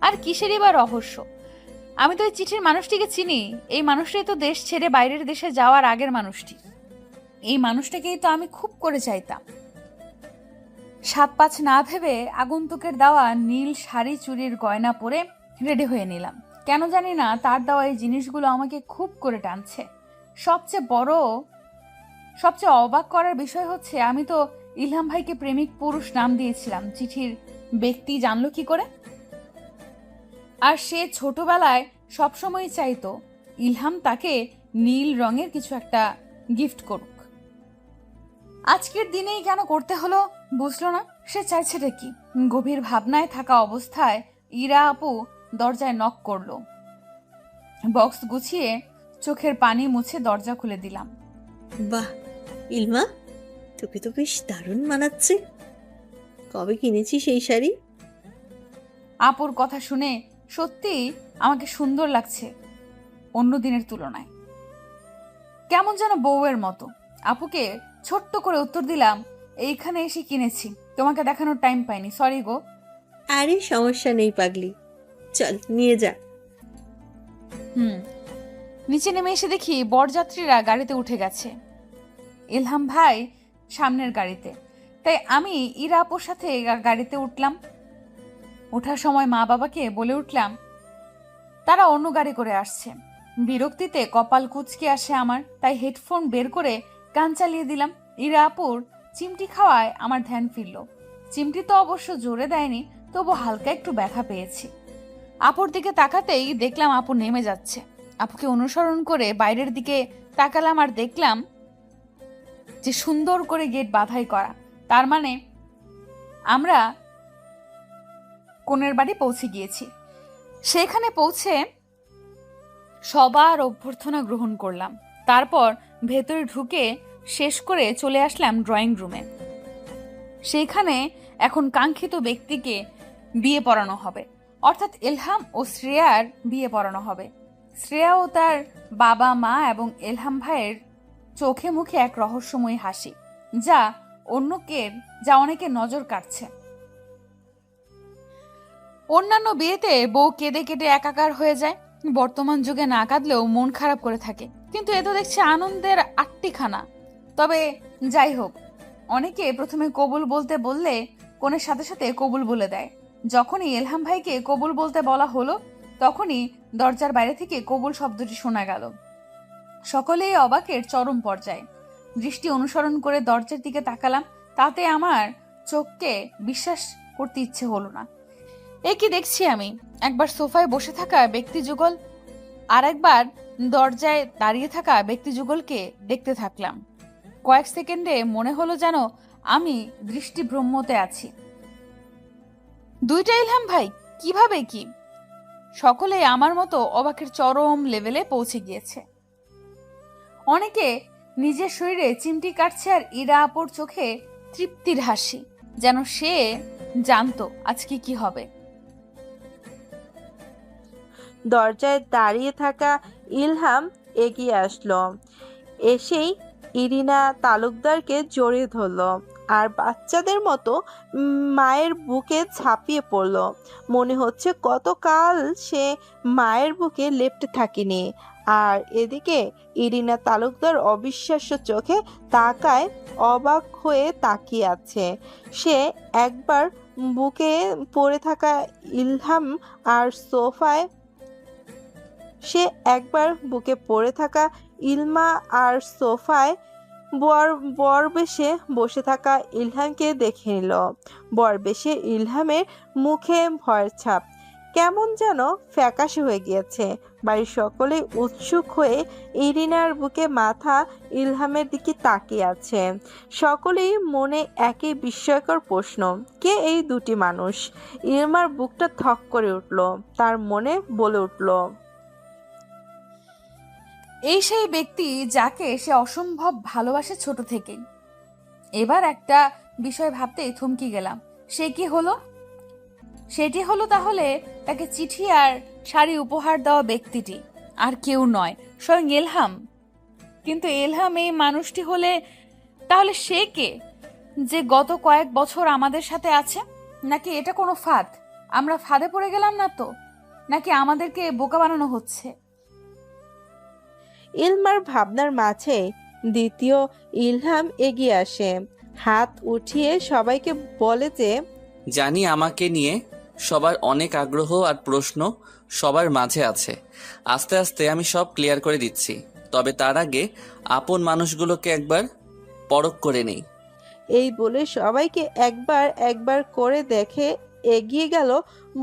আর কিসেরই বা রহস্য? আমি তো এই চিঠির মানুষটিকে চিনি। এই মানুষটাই তো দেশ ছেড়ে বাইরের দেশে যাওয়ার আগের মানুষটি। এই মানুষটাকেই তো আমি খুব করে চাইতাম। সাত পাঁচ না ভেবে আগন্তুকের দেওয়া নীল শাড়ি চুড়ির গয়না পরে রেডি হয়ে নিলাম। কেন জানি না তার দেওয়া এই জিনিসগুলো আমাকে খুব করে টানছে। সবচেয়ে অবাক করার বিষয় হচ্ছে, আমি তো ইলহাম ভাইকে প্রেমিক পুরুষ নাম দিয়েছিলাম। চিঠির ব্যক্তি জানলো কি করে? আর সে ছোটবেলায় সবসময় চাইতো ইলহাম তাকে নীল রঙের কিছু একটা গিফট করুক। আজকের দিনেই কেন করতে হলো বুঝলো না। সে চাইছেটা কি? গভীর ভাবনায় থাকা অবস্থায় ইরা আপু দরজায় নক করলো। বক্স গুছিয়ে চোখের পানি মুছে দরজা খুলে দিলাম। বাহ ইলমা, তোকে তো বেশ দারুণ মানাচ্ছে। কবে কিনেছিস এই শাড়ি? আপুর কথা শুনে সত্যিই আমাকে সুন্দর লাগছে অন্য দিনের তুলনায়। কেমন যেন বউয়ের মতো। আপুকে ছোট্ট করে উত্তর দিলাম, এইখানে এসে কিনেছি, তোমাকে দেখানোর টাইম পাইনি, সরি গো। আরে সমস্যা নেই পাগলি, চল নিয়ে যা। নিচে নেমে এসে দেখি বরযাত্রীরা গাড়িতে উঠে গেছে। ইলহাম ভাই সামনের গাড়িতে, তাই আমি ইরা আপুর সাথে গাড়িতে উঠলাম। ওঠার সময় মা বাবাকে বলে উঠলাম তারা অন্য গাড়ি করে আসছে। বিরক্তিতে কপাল কুঁচকে আসে আমার, তাই হেডফোন বের করে গান চালিয়ে দিলাম। ইরা আপুর চিমটি খাওয়ায় আমার ধ্যান ফিরল। চিমটি তো অবশ্য জোরে দেয়নি, তবু হালকা একটু ব্যথা পেয়েছি। আপুর দিকে তাকাতেই দেখলাম আপু নেমে যাচ্ছে। আপুকে অনুসরণ করে বাইরের দিকে তাকালাম আর দেখলাম যে সুন্দর করে গেট বাঁধাই করা। তার মানে আমরা কনের বাড়ি পৌঁছে গিয়েছি। সেখানে পৌঁছে সবার অভ্যর্থনা গ্রহণ করলাম। তারপর ভেতরে ঢুকে শেষ করে চলে আসলাম ড্রয়িং রুমে। সেইখানে এখন কাঙ্ক্ষিত ব্যক্তিকে বিয়ে পড়ানো হবে, অর্থাৎ ইলহাম ও শ্রেয়ার বিয়ে পড়ানো হবে। শ্রেয়া ও তার বাবা মা এবং ইলহাম ভাইয়ের চোখে মুখে এক রহস্যময়ী হাসি, যা অনেকে নজর কাটছে। অন্যান্য বিয়েতে বউ কেঁদে কেটে একাকার হয়ে যায়, বর্তমান যুগে না কাঁদলেও মন খারাপ করে থাকে, কিন্তু এ তো দেখছি আনন্দের আটটিখানা। তবে যাই হোক, অনেকে প্রথমে কবুল বলতে বললে কনের সাথে সাথে কবুল বলে দেয়। যখনই ইলহাম ভাইকে কবুল বলতে বলা হলো, তখনই দরজার বাইরে থেকে কবুল শব্দটি শোনা গেল। সকলেই অবাকের চরম পর্যায়ে। দৃষ্টি অনুসরণ করে দরজার দিকে তাকালাম, তাতে আমার চোখকে বিশ্বাস করতে ইচ্ছে হলো না। এ কি দেখছি আমি? একবার সোফায় বসে থাকা ব্যক্তি যুগল, আর একবার দরজায় দাঁড়িয়ে থাকা ব্যক্তি যুগলকে দেখতে থাকলাম। কয়েক সেকেন্ডে মনে হলো যেন আমি দৃষ্টিভ্রম্যতে আছি। দুইটা ইলহাম ভাই, কিভাবে কি? সকলে আমার মতো অবাকের চরম লেভেলে পৌঁছে গিয়েছে। অনেকে নিজের শরীরে চিমটি কাটছে, আর ইরা আপুর চোখে তৃপ্তির হাসি, যেন সে জানতো আজকে কি হবে। দরজায় দাঁড়িয়ে থাকা ইলহাম এগিয়ে আসলো, এসেই ইরিনা তালুকদারকে জড়িয়ে ধরলো আর বাচ্চাদের মতো মায়ের বুকে ঝাঁপিয়ে পড়লো। মনে হচ্ছে কতকাল সে মায়ের বুকে লেপ্টে থাকিনি। আর এদিকে ইরিনা তালুকদার অবিশ্বাস্য চোখে তাকায়, অবাক হয়ে তাকিয়ে আছে। সে একবার বুকে পড়ে থাকা ইলহাম আর সোফায় সে একবার বুকে পড়ে থাকা ইলমা আর সোফায় বরবেশে বসে থাকা ইলহামকে দেখে নিল। বরবেশে ইলহামের মুখে ভয়ের ছাপ কেমন যেন ফ্যাকাশে হয়ে গিয়েছে। বাড়ির সকলেই উৎসুক হয়ে ইরিনার বুকে মাথা ইলহামের দিকে তাকিয়ে আছে। সকলেই মনে একই বিস্ময়কর প্রশ্ন, কে এই দুটি মানুষ? ইলমার বুকটা থক করে উঠল, তার মনে বলে উঠল, এই সেই ব্যক্তি যাকে সে অসম্ভব ভালোবাসে ছোট থেকেই। এবার একটা বিষয় ভাবতেই থমকে গেলাম। সে কি হলো? সেটি হলো তাহলে তাকে চিঠি আর শাড়ি উপহার দেওয়া ব্যক্তিটি আর কেউ নয়, স্বয়ং এলহাম। কিন্তু এলহাম এই মানুষটি হলে তাহলে সে কে? যে গত কয়েক বছর আমাদের সাথে আছে? নাকি এটা কোনো ফাঁদ? আমরা ফাঁদে পড়ে গেলাম না তো? নাকি আমাদেরকে বোকা বানানো হচ্ছে? ইলমার ভাবনার মাঝে দ্বিতীয় ইলহাম এগিয়ে আসে, হাত উঠিয়ে সবাইকে বলে যে জানি আমাকে নিয়ে সবার অনেক আগ্রহ আর প্রশ্ন সবার মাঝে আছে। আস্তে আস্তে আমি সব ক্লিয়ার করে দিচ্ছি, তবে তার আগে আপন মানুষগুলোকে একবার পরখ করে নেই। এই বলে সবাইকে একবার একবার করে দেখে এগিয়ে গেল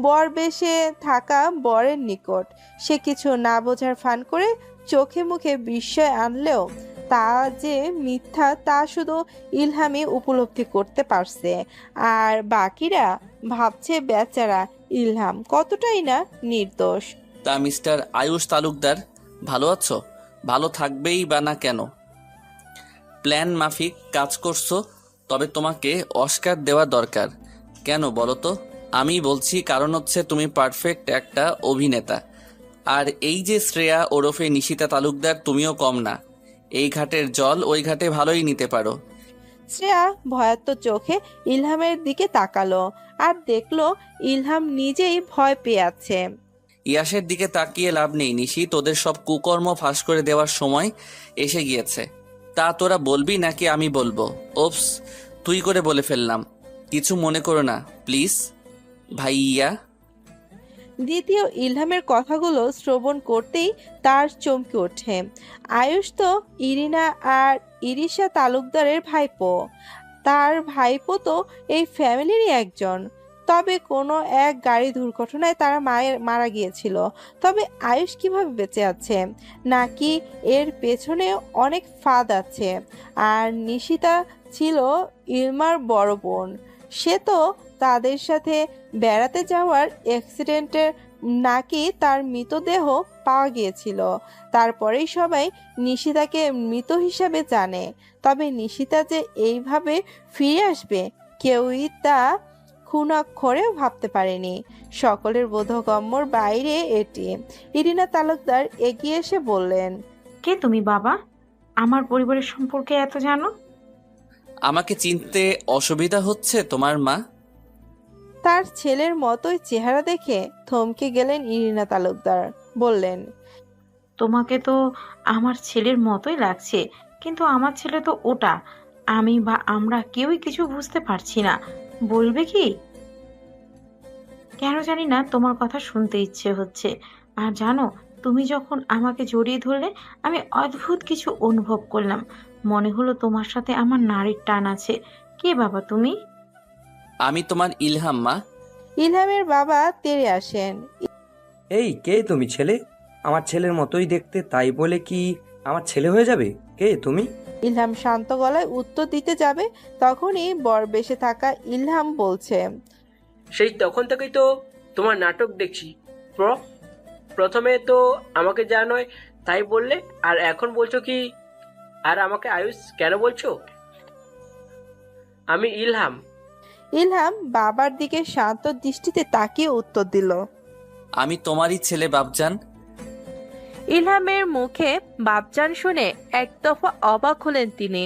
বর বেশে থাকা বরের নিকট। সে কিছু না বোঝার ফান করে চোখে মুখে বিস্ময় আনলেও তা যে মিথ্যা তা শুধু ইলহামই উপলব্ধি করতে পারছে। আর বাকিরা ভাবছে বেচারা ইলহাম কতটাই না নির্দোষ। তা মিস্টার আয়ুষ তালুকদার, ভালো আছো? ভালো থাকবেই বা না কেন? প্ল্যান মাফিক কাজ করছো, তবে তোমাকে অস্কার দেওয়া দরকার। কেন বলো তো? আমি বলছি কারণ হচ্ছে তুমি পারফেক্ট একটা অভিনেতা। আর এই যে শ্রেয়া ওরফে নিশিতা তালুকদার, তুমিও কম না। এই ঘাটের জল ওই ঘাটে ভালোই নিতে পারো। শ্রেয়া ভয়ার্ত চোখে ইলহামের দিকে তাকালো আর দেখলো ইলহাম নিজেই ভয় পেয়ে আছে। ইয়াসের দিকে তাকিয়ে লাভ নেই নিশি, তোদের সব কুকর্ম ফাঁস করে দেওয়ার সময় এসে গিয়েছে। তা তোরা বলবি নাকি আমি বলবো? ওপস, তুই করে বলে ফেললাম, কিছু মনে করো না প্লিজ ভাইয়া। দ্বিতীয় ইলহামের কথাগুলো শ্রবণ করতেই তার চমকে ওঠে। আয়ুষ তো ইরিনা আর ইরিশা তালুকদারের ভাইপো। তার ভাইপো তো এই ফ্যামিলিরই একজন। তবে কোনো এক গাড়ি দুর্ঘটনায় তারা মারা গিয়েছিল। তবে আয়ুষ কিভাবে বেঁচে আছে? নাকি এর পেছনে অনেক ফাঁদ আছে? আর নিশিতা ছিল ইলমার বড় বোন। সে তো তাদের সাথে বেড়াতে যাওয়ার অ্যাক্সিডেন্টের নাকি তার মৃতদেহ পাওয়া গিয়েছিল। তারপরেই সবাই নিশিতাকে মৃত হিসাবে জানে। তবে নিশিতা যে এইভাবে ফিরে আসবে কেউই তা খুনাক্ষরেও ভাবতে পারেনি। সকলের বোধগম্যর বাইরে এটি। ইরিনা তালুকদার এগিয়ে এসে বললেন, কে তুমি বাবা? আমার পরিবারের সম্পর্কে এত জানো? আমাকে চিনতে অসুবিধা হচ্ছে তোমার মা? তার ছেলের মতোই চেহারা দেখে থমকে গেলেন ইরিনা তালুকদার। বললেন, তোমাকে তো আমার ছেলের মতোই লাগছে, কিন্তু আমার ছেলে তো ওটা। আমি বা আমরা কেউই কিছু বুঝতে পারছি না। বলবে কি? কেন জানি না তোমার কথা শুনতে ইচ্ছে হচ্ছে। আর জানো, তুমি যখন আমাকে জড়িয়ে ধরলে আমি অদ্ভুত কিছু অনুভব করলাম। মনে হলো তোমার সাথে আমার নারীর টান আছে। কে বাবা তুমি? আমি তোমার ইলহাম মা। ইলহামের বাবা তেড়ে আসেন। এই কে তুমি? ছেলে? আমার ছেলের মতোই দেখতে, তাই বলে কি আমার ছেলে হয়ে যাবে? কে তুমি? ইলহাম শান্ত গলায় উত্তর দিতে যাবে, তখনই বর বেশে থাকা ইলহাম বলছে, সেই তখন থেকেই তো তোমার নাটক দেখছি। প্রথমে তো আমাকে যা নয় তাই বললে, আর এখন বলছো কি? আর আমাকে আয়ুষ কেন বলছো? আমি ইলহাম। ইলহাম বাবার দিকে শান্ত দৃষ্টিতে তাকিয়ে উত্তর দিল। আমি তোমারই ছেলে বাপজান। ইলহামের মুখে বাপজান শুনে এক দফা অবাক হলেন তিনি।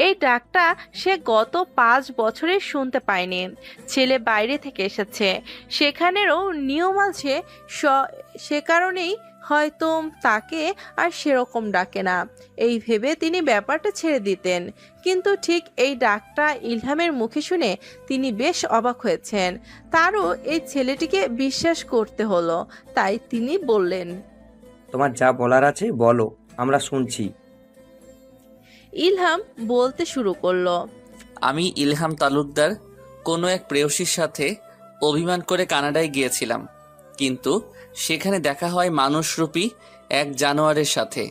এই ডাকটা সে গত 5 বছরে শুনতে পায়নি। ছেলে বাইরে থেকে এসেছে, সেখানেরও নিয়ম আছে, সে কারণেই হয়তো তাকে আর সেরকম ডাকে না। এই ভেবে তিনি ব্যাপারটা ছেড়ে দিতেন। কিন্তু ঠিক এই ডাকটা ইলহামের মুখে শুনে তিনি বেশ অবাক হয়েছেন। তারও এই ছেলেটিকে বিশ্বাস করতে হলো। তাই তিনি বললেন, তোমার যা বলার আছে বলো, আমরা শুনছি। ইলহাম বলতে শুরু করলো, আমি ইলহাম তালুকদার কোনো এক প্রেয়সীর সাথে অভিমান করে কানাডায় গিয়েছিলাম, কিন্তু সেখানে দেখা হয় মানুষরূপী এক জানোয়ারের সাথে।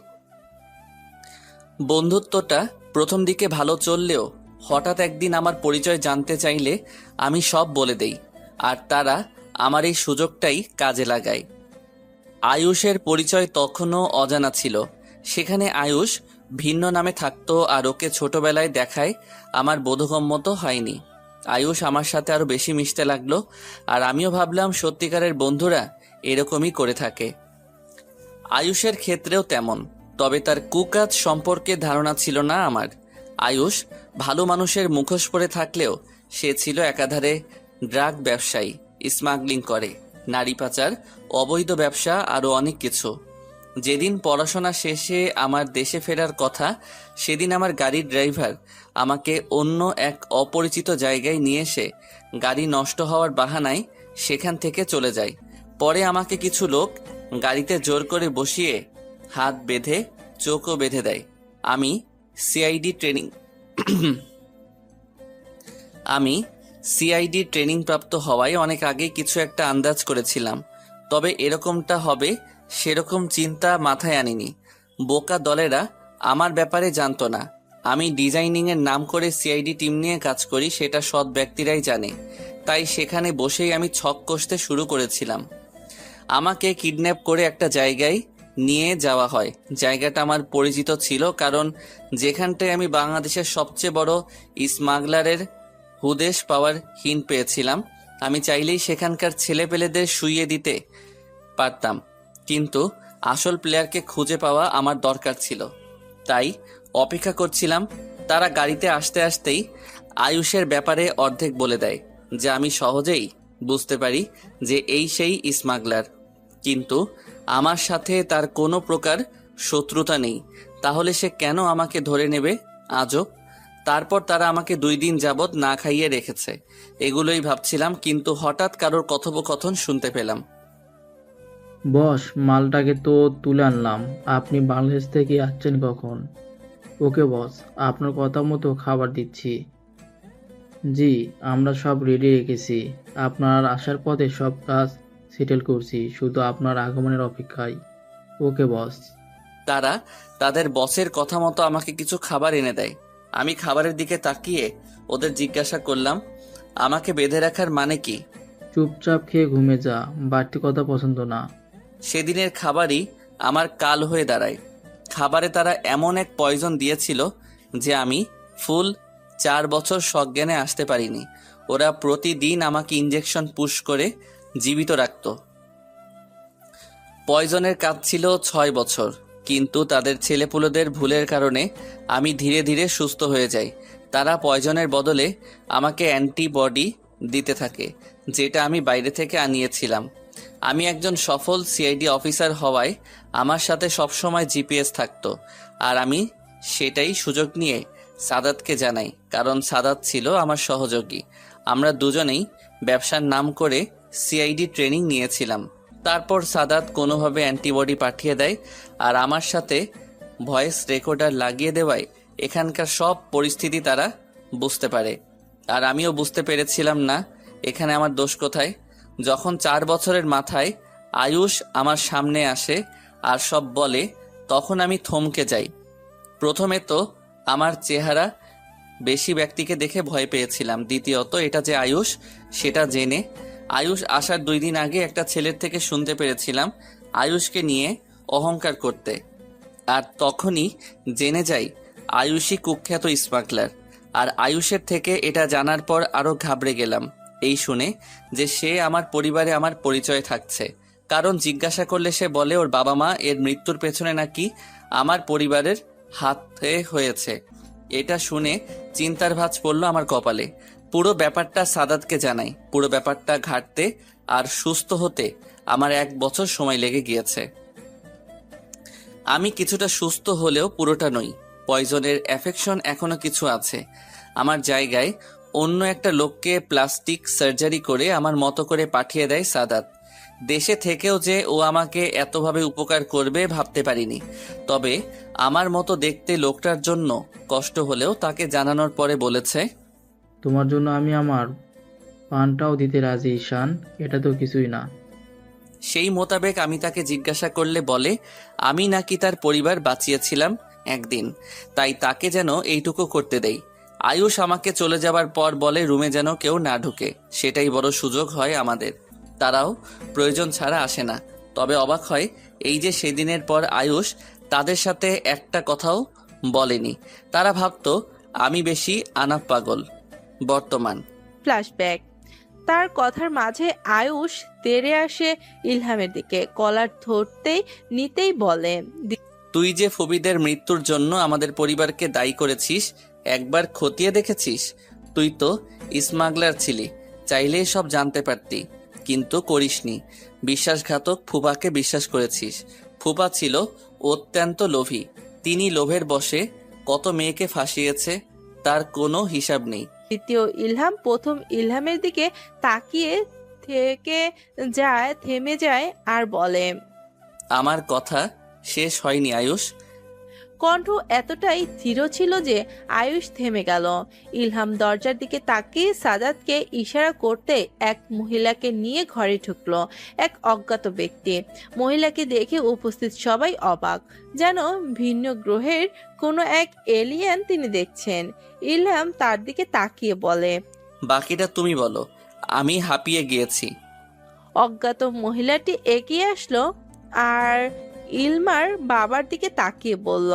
বন্ধুত্বটা প্রথম দিকে ভালো চললেও হঠাৎ একদিন আমার পরিচয় জানতে চাইলে আমি সব বলে দেই, আর তারা আমার এই সুযোগটাই কাজে লাগায়। আয়ুষের পরিচয় তখনও অজানা ছিল। সেখানে আয়ুষ ভিন্ন নামে থাকতো, আর ওকে ছোটবেলায় দেখায় আমার বোধগম্য হয়নি। আয়ুষ আমার সাথে আরো বেশি মিশতে লাগলো, আর আমিও ভাবলাম সত্যিকারের বন্ধুরা এরকমই করে থাকে। আয়ুষের ক্ষেত্রেও তেমন, তবে তার কুকাজ সম্পর্কে ধারণা ছিল না আমার, আয়ুষ ভালো মানুষের মুখোশ পরে থাকলেও সে ছিল একাধারে ড্রাগ ব্যবসায়ী, স্মাগলিং করে, নারী পাচার, অবৈধ ব্যবসা আরও অনেক কিছু। যেদিন পড়াশোনা শেষে আমার দেশে ফেরার কথা, সেদিন আমার গাড়ির ড্রাইভার আমাকে অন্য এক অপরিচিত জায়গায় নিয়ে এসে গাড়ি নষ্ট হওয়ার বাহানায় সেখান থেকে চলে যায়। পরে আমাকে কিছু লোক গাড়িতে জোর করে বসিয়ে হাত বেঁধে চোখও বেঁধে দেয়। আমি সিআইডি ট্রেনিং প্রাপ্ত হওয়ায় অনেক আগেই কিছু একটা আন্দাজ করেছিলাম, তবে এরকমটা হবে সেরকম চিন্তা মাথায় আনিনি। বোকা দলেরা আমার ব্যাপারে জানতো না আমি ডিজাইনিংয়ের নাম করে সিআইডি টিম নিয়ে কাজ করি, সেটা সৎ ব্যক্তিরাই জানে। তাই সেখানে বসেই আমি ছক কষতে শুরু করেছিলাম। আমাকে কিডন্যাপ করে একটা জায়গায় নিয়ে যাওয়া হয়। জায়গাটা আমার পরিচিত ছিল, কারণ যেখানটায় আমি বাংলাদেশের সবচেয়ে বড় স্মাগলারের হুদেশ পাওয়ার হিন্ট পেয়েছিলাম। আমি চাইলেই সেখানকার ছেলেপেলেদের শুইয়ে দিতে পারতাম, কিন্তু আসল প্লেয়ারকে খুঁজে পাওয়া আমার দরকার ছিল। তাই অপেক্ষা করছিলাম। তারা গাড়িতে আসতে আসতেই আয়ুষের ব্যাপারে অর্ধেক বলে দেয়, যে আমি সহজেই বুঝতে পারি যে এই সেই স্মাগলার। কিন্তু আমার সাথে তার কোনো প্রকার শত্রুতা নেই, তাহলে সে কেন আমাকে ধরে নেবে? আজব। তারপর তারা আমাকে 2 দিন যাবৎ না খাইয়ে রেখেছে। এগুলোই ভাবছিলাম, কিন্তু হঠাৎ কারোর কথোপকথন শুনতে পেলাম। বস, মালটাকে তো তুলে আনলাম। আপনি বাংলাদেশ থেকে আসছেন কখন? ওকে বস, আপনার কথা মতো খাবার দিচ্ছি। জি, আমরা সব রেডি রেখেছি। আপনার আসার পথে সব কাজ সেটেল করছি, শুধু আপনার আগমনের অপেক্ষায়। ওকে বস। তারা তাদের বসের কথা মতো আমাকে কিছু খাবার এনে দেয়। আমি খাবারের দিকে তাকিয়ে ওদের জিজ্ঞাসা করলাম, আমাকে বেঁধে রাখার মানে কি? চুপচাপ খেয়ে ঘুমে যা, বাড়তি কথা পছন্দ না। সেদিনের খাবারই আমার কাল হয়ে দাঁড়ায়। খাবারে তারা এমন এক পয়জন দিয়েছিল যে আমি ফুল 4 বছর সজ্ঞানে আসতে পারিনি। ওরা প্রতিদিন আমাকে ইঞ্জেকশন পুশ করে জীবিত রাখত। পয়জনের কাজ ছিল 6 বছর, কিন্তু তাদের ছেলেপুলেদের ভুলের কারণে আমি ধীরে ধীরে সুস্থ হয়ে যাই। তারা পয়জনের বদলে আমাকে অ্যান্টিবডি দিতে থাকে, যেটা আমি বাইরে থেকে আনিয়েছিলাম। আমি একজন সফল সিআইডি অফিসার হওয়ায় আমার সাথে সবসময় জিপিএস থাকতো, আর আমি সেটাই সুযোগ নিয়ে সাদাতকে জানাই, কারণ সাদাত ছিল আমার সহযোগী। আমরা দুজনেই ব্যবসার নাম করে সিআইডি ট্রেনিং নিয়েছিলাম। তারপর সাদাত কোনোভাবে অ্যান্টিবডি পাঠিয়ে দেয়, আর আমার সাথে ভয়েস রেকর্ডার লাগিয়ে দেওয়ায় এখানকার সব পরিস্থিতি তারা বুঝতে পারে। আর আমিও বুঝতে পেরেছিলাম না এখানে আমার দোষ কোথায়। যখন 4 বছরের মাথায় আয়ুষ আমার সামনে আসে আর সব বলে, তখন আমি থমকে যাই। প্রথমে তো আমার চেহারা বেশি ব্যক্তিকে দেখে ভয় পেয়েছিলাম, দ্বিতীয়ত এটা যে আয়ুষ সেটা জেনে। আয়ুষ আসার 2 দিন আগে একটা ছেলের থেকে শুনতে পেরেছিলাম আয়ুষকে নিয়ে অহংকার করতে, আর তখনই জেনে যাই আয়ুষই কুখ্যাত স্মাগলার। আর আয়ুষের থেকে এটা জানার পর আরো ঘাবড়ে গেলাম এই শুনে যে সে আমার পরিবারে আমার পরিচয় থাকছে। কারণ জিজ্ঞাসা করলে সে বলে ওর বাবা মা এর মৃত্যুর পেছনে নাকি আমার পরিবারের হাতে হয়েছে। এটা শুনে চিন্তার ভাঁজ পড়ল আমার কপালে। পুরো ব্যাপারটা সাদাতকে জানাই। পুরো ব্যাপারটা ঘাটতে আর সুস্থ হতে আমার 1 বছর সময় লেগে গিয়েছে। আমি কিছুটা সুস্থ হলেও পুরোটা নই। পয়জনের অ্যাফেকশন এখনো কিছু আছে। আমার জায়গায় অন্য একটা লোককে প্লাস্টিক সার্জারি করে আমার মতো করে পাঠিয়ে দেয় সাদাত। দেশে থেকেও যে ও আমাকে এতভাবে উপকার করবে ভাবতে পারিনি। তবে আমার মতো দেখতে লোকটার জন্য কষ্ট হলেও তাকে জানানোর পরে বলেছে, তোমার জন্য আমি আমার পানটাও দিতে রাজি ঈশান, এটা তো কিছুই না। সেই মোতাবেক আমি তাকে জিজ্ঞাসা করলে বলে আমি নাকি তার পরিবার বাঁচিয়েছিলাম একদিন, তাই তাকে যেন এইটুকু করতে দেই। আয়ুষ আমাকে চলে যাবার পর বলে রুমে যেন কেউ না ঢুকে, সেটাই বড় সুযোগ হয় আমাদের। তারাও প্রয়োজন ছাড়া আসে না। তবে অবাক হয় এই যে সেদিনের পর আয়ুষ তাদের সাথে একটা কথাও বলেনি। তারা ভাবতো আমি বেশি আনাপ পাগল। বর্তমান ফ্ল্যাশব্যাক। তার কথার মাঝে আয়ুষ তেড়ে আসে ইলহামের দিকে, কলার ধরতেই নিতেই বলে, তুই যে ফবিদের মৃত্যুর জন্য আমাদের পরিবারকে দায়ী করেছিস, একবার খতিয়ে দেখেছিস? তুই তো স্মাগলার ছিলি, চাইলেই সব জানতে পারতি, কিন্তু করিসনি। বিশ্বাসঘাতক ফুপাকে বিশ্বাস করেছিস। ফুপা ছিল অত্যন্ত লোভী। তিনি লোভের বশে কত মেয়েকে ফাঁসিয়েছে, তার কোনো হিসাব নেই। দ্বিতীয় ইলহাম প্রথম ইলহামের দিকে তাকিয়ে থেমে যায় আর বলে, আমার কথা শেষ হয়নি আয়ুষ। কণ্ঠ এতটাই দৃঢ় ছিল যে আয়ুষ থেমে গেল। ইলহাম দরজার দিকে তাকিয়ে সাজাদকে ইশারা করতে এক মহিলাকে নিয়ে ঘরে ঢুকলো। এক অজ্ঞাত ব্যক্তি। মহিলাকে দেখে উপস্থিত সবাই অবাক, যেন ভিন্ন গ্রহের কোনো এক এলিয়েন তিনি দেখছেন। ইলহাম তার দিকে তাকিয়ে বলে, বাকিটা তুমি বলো, আমি হাঁপিয়ে গিয়েছি। অজ্ঞাত মহিলাটি এগিয়ে আসলো আর ইলমার বাবার দিকে তাকিয়ে বলল,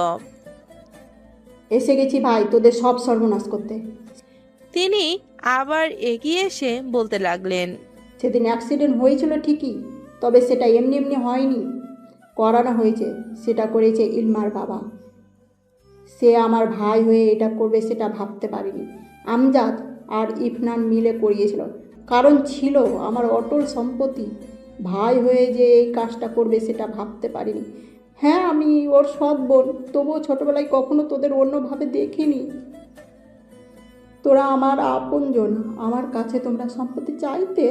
এসে গেছি ভাই তোদের সব সর্বনাশ করতে। তিনি আবার এগিয়ে এসে বলতে লাগলেন, সেদিন অ্যাক্সিডেন্ট হয়েছিল ঠিকই, তবে সেটা এমনি এমনি হয়নি, করানো হয়েছে। সেটা করেছে ইলমার বাবা। সে আমার ভাই হয়ে এটা করবে সেটা ভাবতে পারিনি। আমজাদ আর ইফনান মিলে করিয়েছিল, কারণ ছিল আমার অটল সম্পত্তি। ভাই হয়ে যে এই কাজটা করবে সেটা ভাবতে পারিনি। হ্যাঁ, আমি ওর সৎ বোন, তবুও ছোটোবেলায় কখনো তোদের অন্যভাবে দেখিনি। তোরা আমার আপনজন, আমার কাছে তোমরা সম্পত্তি চাইতে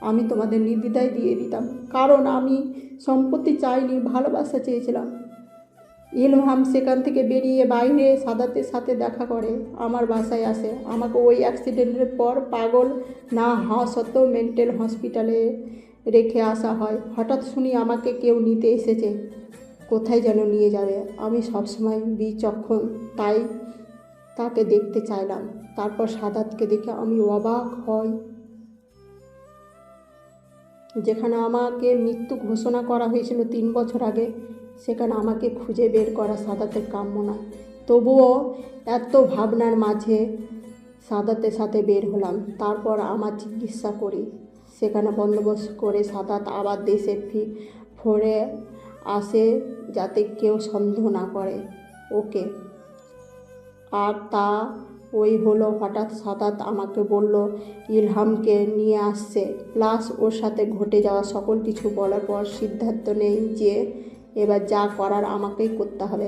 আমি তোমাদের নির্দ্বিধায় দিয়ে দিতাম, কারণ আমি সম্পত্তি চাইনি, ভালোবাসা চেয়েছিলাম। ইলহাম সেখান থেকে বেরিয়ে বাইরে সাদাতের সাথে দেখা করে আমার বাসায় আসে। আমাকে ওই অ্যাক্সিডেন্টের পর পাগল না হওয়া সত্ত্বেও মেন্টাল হসপিটালে রেখে আসা হয়। হঠাৎ শুনি আমাকে কেউ নিতে এসেছে, কোথায় যেন নিয়ে যাবে। আমি সবসময় বিচক্ষণ, তাই তাকে দেখতে চাইলাম। তারপর সাদাতকে দেখে আমি অবাক হই। যেখানে আমাকে মৃত্যু ঘোষণা করা হয়েছিল 3 বছর আগে, সেখানে আমাকে খুঁজে বের করা সাদাতের কাম্য নয়। তবুও এত ভাবনার মাঝে সাদাতের সাথে বের হলাম। তারপর আমার চিকিৎসা করি, সেখানে বন্দোবস্ত করে সাদাত আবার দেশে ফিরে আসে, যাতে কেউ সন্দেহ না করে ওকে। আর তা ওই হলো। হঠাৎ সাদাত আমাকে বলল ইলহামকে নিয়ে আসছে, প্লাস ওর সাথে ঘটে যাওয়া সকল কিছু বলার পর সিদ্ধান্ত নেই যে এবার যা করার আমাকেই করতে হবে।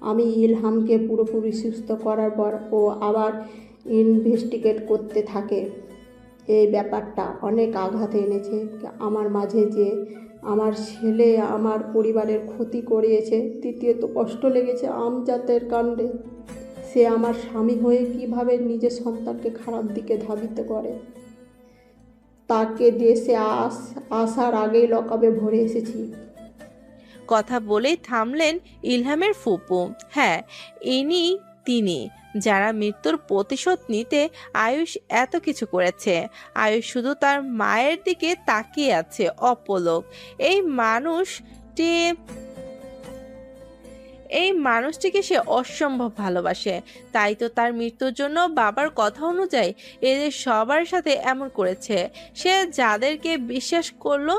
আমি ইলহামকে পুরোপুরি সুস্থ করার পর ও আবার ইনভেস্টিগেট করতে থাকে। এই ব্যাপারটা অনেক আঘাত এনেছে আমার মাঝে, যে আমার ছেলে আমার পরিবারের ক্ষতি করিয়েছে। দ্বিতীয়ত কষ্ট লেগেছে আমজাদের কাণ্ডে। সে আমার স্বামী হয়ে কিভাবে নিজের সন্তানকে খারাপ দিকে ধাবিত করে। তাকে দেশে আসার আগেই লকআপে ভরে এসেছি। কথা বলেই থামলেন ইলহামের ফুপু। হ্যাঁ, তিনি যারা মৃত্যুর প্রতিশোধ নিতে আয়ুষ এত কিছু করেছে। আয়ুষ শুধু তার মায়ের দিকে তাকিয়ে আছে অপলক। এই মানুষটিকে সে অসম্ভব ভালোবাসে। তাই তো তার মৃত্যুর জন্য বাবার কথা অনুযায়ী এদের সবার সাথে এমন করেছে। সে যাদেরকে বিশ্বাস করলো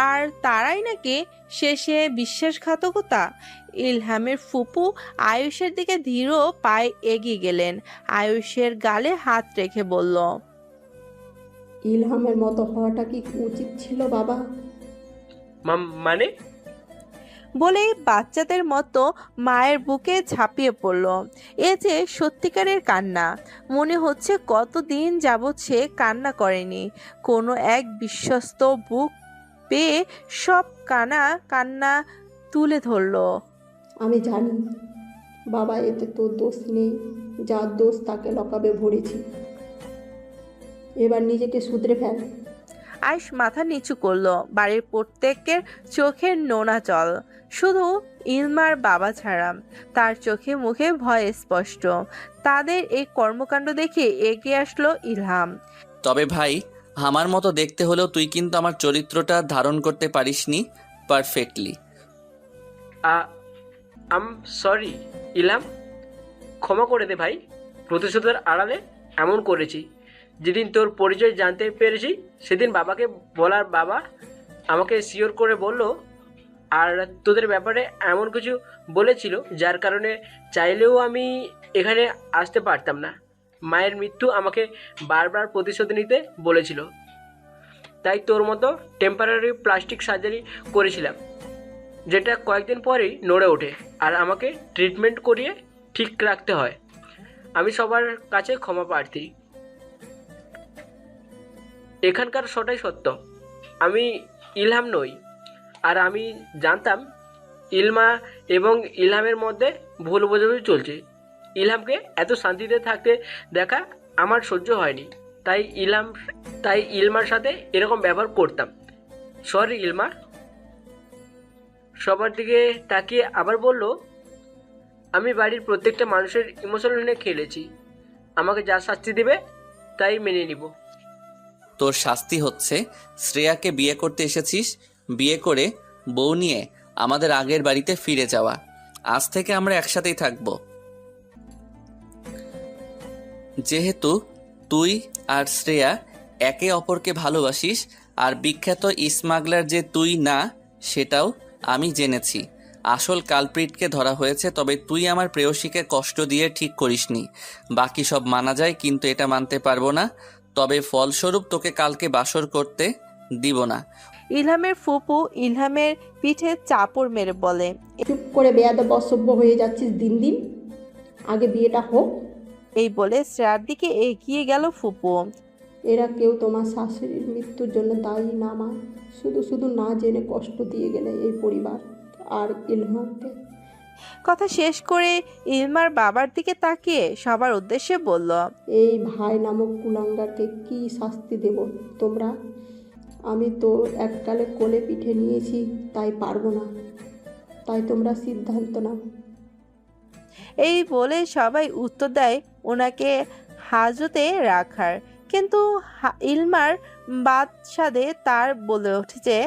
আর তারাই নাকি শেষে বিশ্বাসঘাতকতা। ইলহামের ফুপু আয়ুষের দিকে ধীর পায়ে এগিয়ে গেলেন। আয়ুষের গালে হাত রেখে বলল, ইলহামের মতো হওয়াটা কি উচিত ছিল বাবা? মানে? বলেই বাচ্চাদের মতো মায়ের বুকে ঝাঁপিয়ে পড়ল। এ যে সত্যিকারের কান্না। মনে হচ্ছে কতদিন যাবৎ সে কান্না করেনি। কোনো এক বিশ্বস্ত বুক পেয়ে সব কান্না তুলে ধরল। আমি জানি বাবা, এতে তোর দোষ নেই। যার দোষ তাকে লকআপে ভরেছি। এবার নিজেকে শুধরে ফেল। আয়ুষ মাথা নিচু করলো। বাড়ির প্রত্যেকের চোখের নোনা জল, শুধু ইলমার বাবা ছাড়া। তার চোখে মুখে ভয় স্পষ্ট। তাদের এই কর্মকাণ্ড দেখে এগিয়ে আসলো ইলহাম। তবে ভাই, আমার মতো দেখতে হলেও তুই কিন্তু আমার চরিত্রটা ধারণ করতে পারিসনি পারফেক্টলি। আম সরি ইলহাম, ক্ষমা করে দে ভাই। প্রতিশোধের আড়ালে এমন করেছি। যেদিন তোর পরিচয় জানতে পেরেছি সেদিন বাবাকে বলার বাবা আমাকে শিওর করে বলল, আর তোদের ব্যাপারে এমন কিছু বলেছিল যার কারণে চাইলেও আমি এখানে আসতে পারতাম না। মায়ের মৃত্যু আমাকে বারবার প্রতিশোধ নিতে বলেছিল, তাই তোর মতো টেম্পারারি প্লাস্টিক সার্জারি করেছিলাম, যেটা কয়েকদিন পরেই নড়ে ওঠে আর আমাকে ট্রিটমেন্ট করিয়ে ঠিক রাখতে হয়। আমি সবার কাছে ক্ষমা প্রার্থী। এখানকার সটাই সত্য, আমি ইলহাম নই। আর আমি জানতাম ইলমা এবং ইলহামের মধ্যে ভুল বোঝাবুঝি চলছে। ইলহামকে এত শান্তিতে থাকতে দেখা আমার সহ্য হয়নি, তাই ইলমার সাথে এরকম ব্যবহার করতাম। সরি ইলমা। সবার দিকে তাকিয়ে আবার বলল, আমি বাড়ির প্রত্যেকটা মানুষের ইমোশন নিয়ে খেলেছি। আমাকে যা শাস্তি দেবে তাই মেনে নিব। তোর শাস্তি হচ্ছে শ্রেয়াকে বিয়ে করতে এসেছিস, বিয়ে করে বউ নিয়ে আমাদের আগের বাড়িতে ফিরে যাওয়া। আজ থেকে আমরা একসাথেই থাকব। যেহেতু তুই আর শ্রেয়া একে অপরকে ভালোবাসিস, আর বিখ্যাত স্মাগলার যে তুই না সেটাও আমি জেনেছি। আসল কালপ্রিটকে ধরা হয়েছে, তবে তুই আমার প্রেয়সীকে কষ্ট দিয়ে ঠিক করিসনি। বাকি সব মানা যায়, কিন্তু এটা মানতে পারবো না। তবে ফলস্বরূপ তোকে কালকে বাসর করতে দিব না। ইলহামের ফুপু ইলহামের পিঠে চাপড় মেরে বলে, চুপ করে বেয়াদব অসভ্য হয়ে যাচ্ছিস দিন দিন, আগে বিয়েটা হোক। এই বলে শ্রেয়ার দিকে এগিয়ে গেল ফুপু। এরা কেউ তোমার শাশুড়ির মৃত্যুর জন্য দায়ী না মা। শুধু শুধু না জেনে কষ্ট দিয়ে গেলে এই পরিবার আর ইলহামকে। কথা শেষ করে ইলমার বাবার দিকে তাকিয়ে সবার উদ্দেশ্যে বলল, এই ভাই নামক কুলাঙ্গারকে কি শাস্তি দেব তোমরা? আমি তো এককালে কোলে পিঠে নিয়েছি, তাই পারবো না। তাই তোমরা সিদ্ধান্ত নাও। এই বলে সবাই উত্তর দেয় ওনাকে হাজতে রাখার, কিন্তু ইলমার বাদশাদে তার বলে ওঠে যে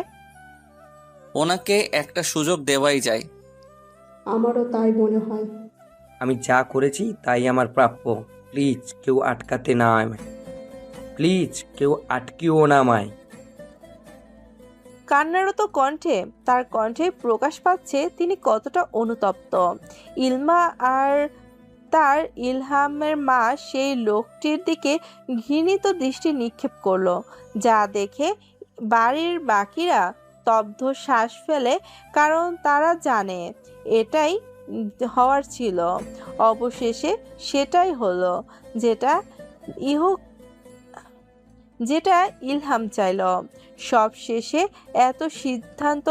ওনাকে একটা সুযোগ দেওয়াই যায়। আমারও তাই মনে হয়। আমি যা করেছি তাই আমার প্রাপ্য। প্লিজ কেউ আটকাতে না আমায়, প্লিজ কেউ আটকিও না আমায়। কান্নারত কণ্ঠে তার কণ্ঠে প্রকাশ পাচ্ছে তিনি কতটা অনুতপ্ত। ইলমা আর তার ইলহামের মা সেই লোকটির দিকে ঘৃণিত দৃষ্টি নিক্ষেপ করলো, যা দেখে বাড়ির বাকিরা স্তব্ধ শ্বাস ফেলে, কারণ তারা জানে এটাই হওয়ার ছিল। অবশেষে সেটাই হলো যেটা ইলহাম চাইল। সব শেষে এত সিদ্ধান্ত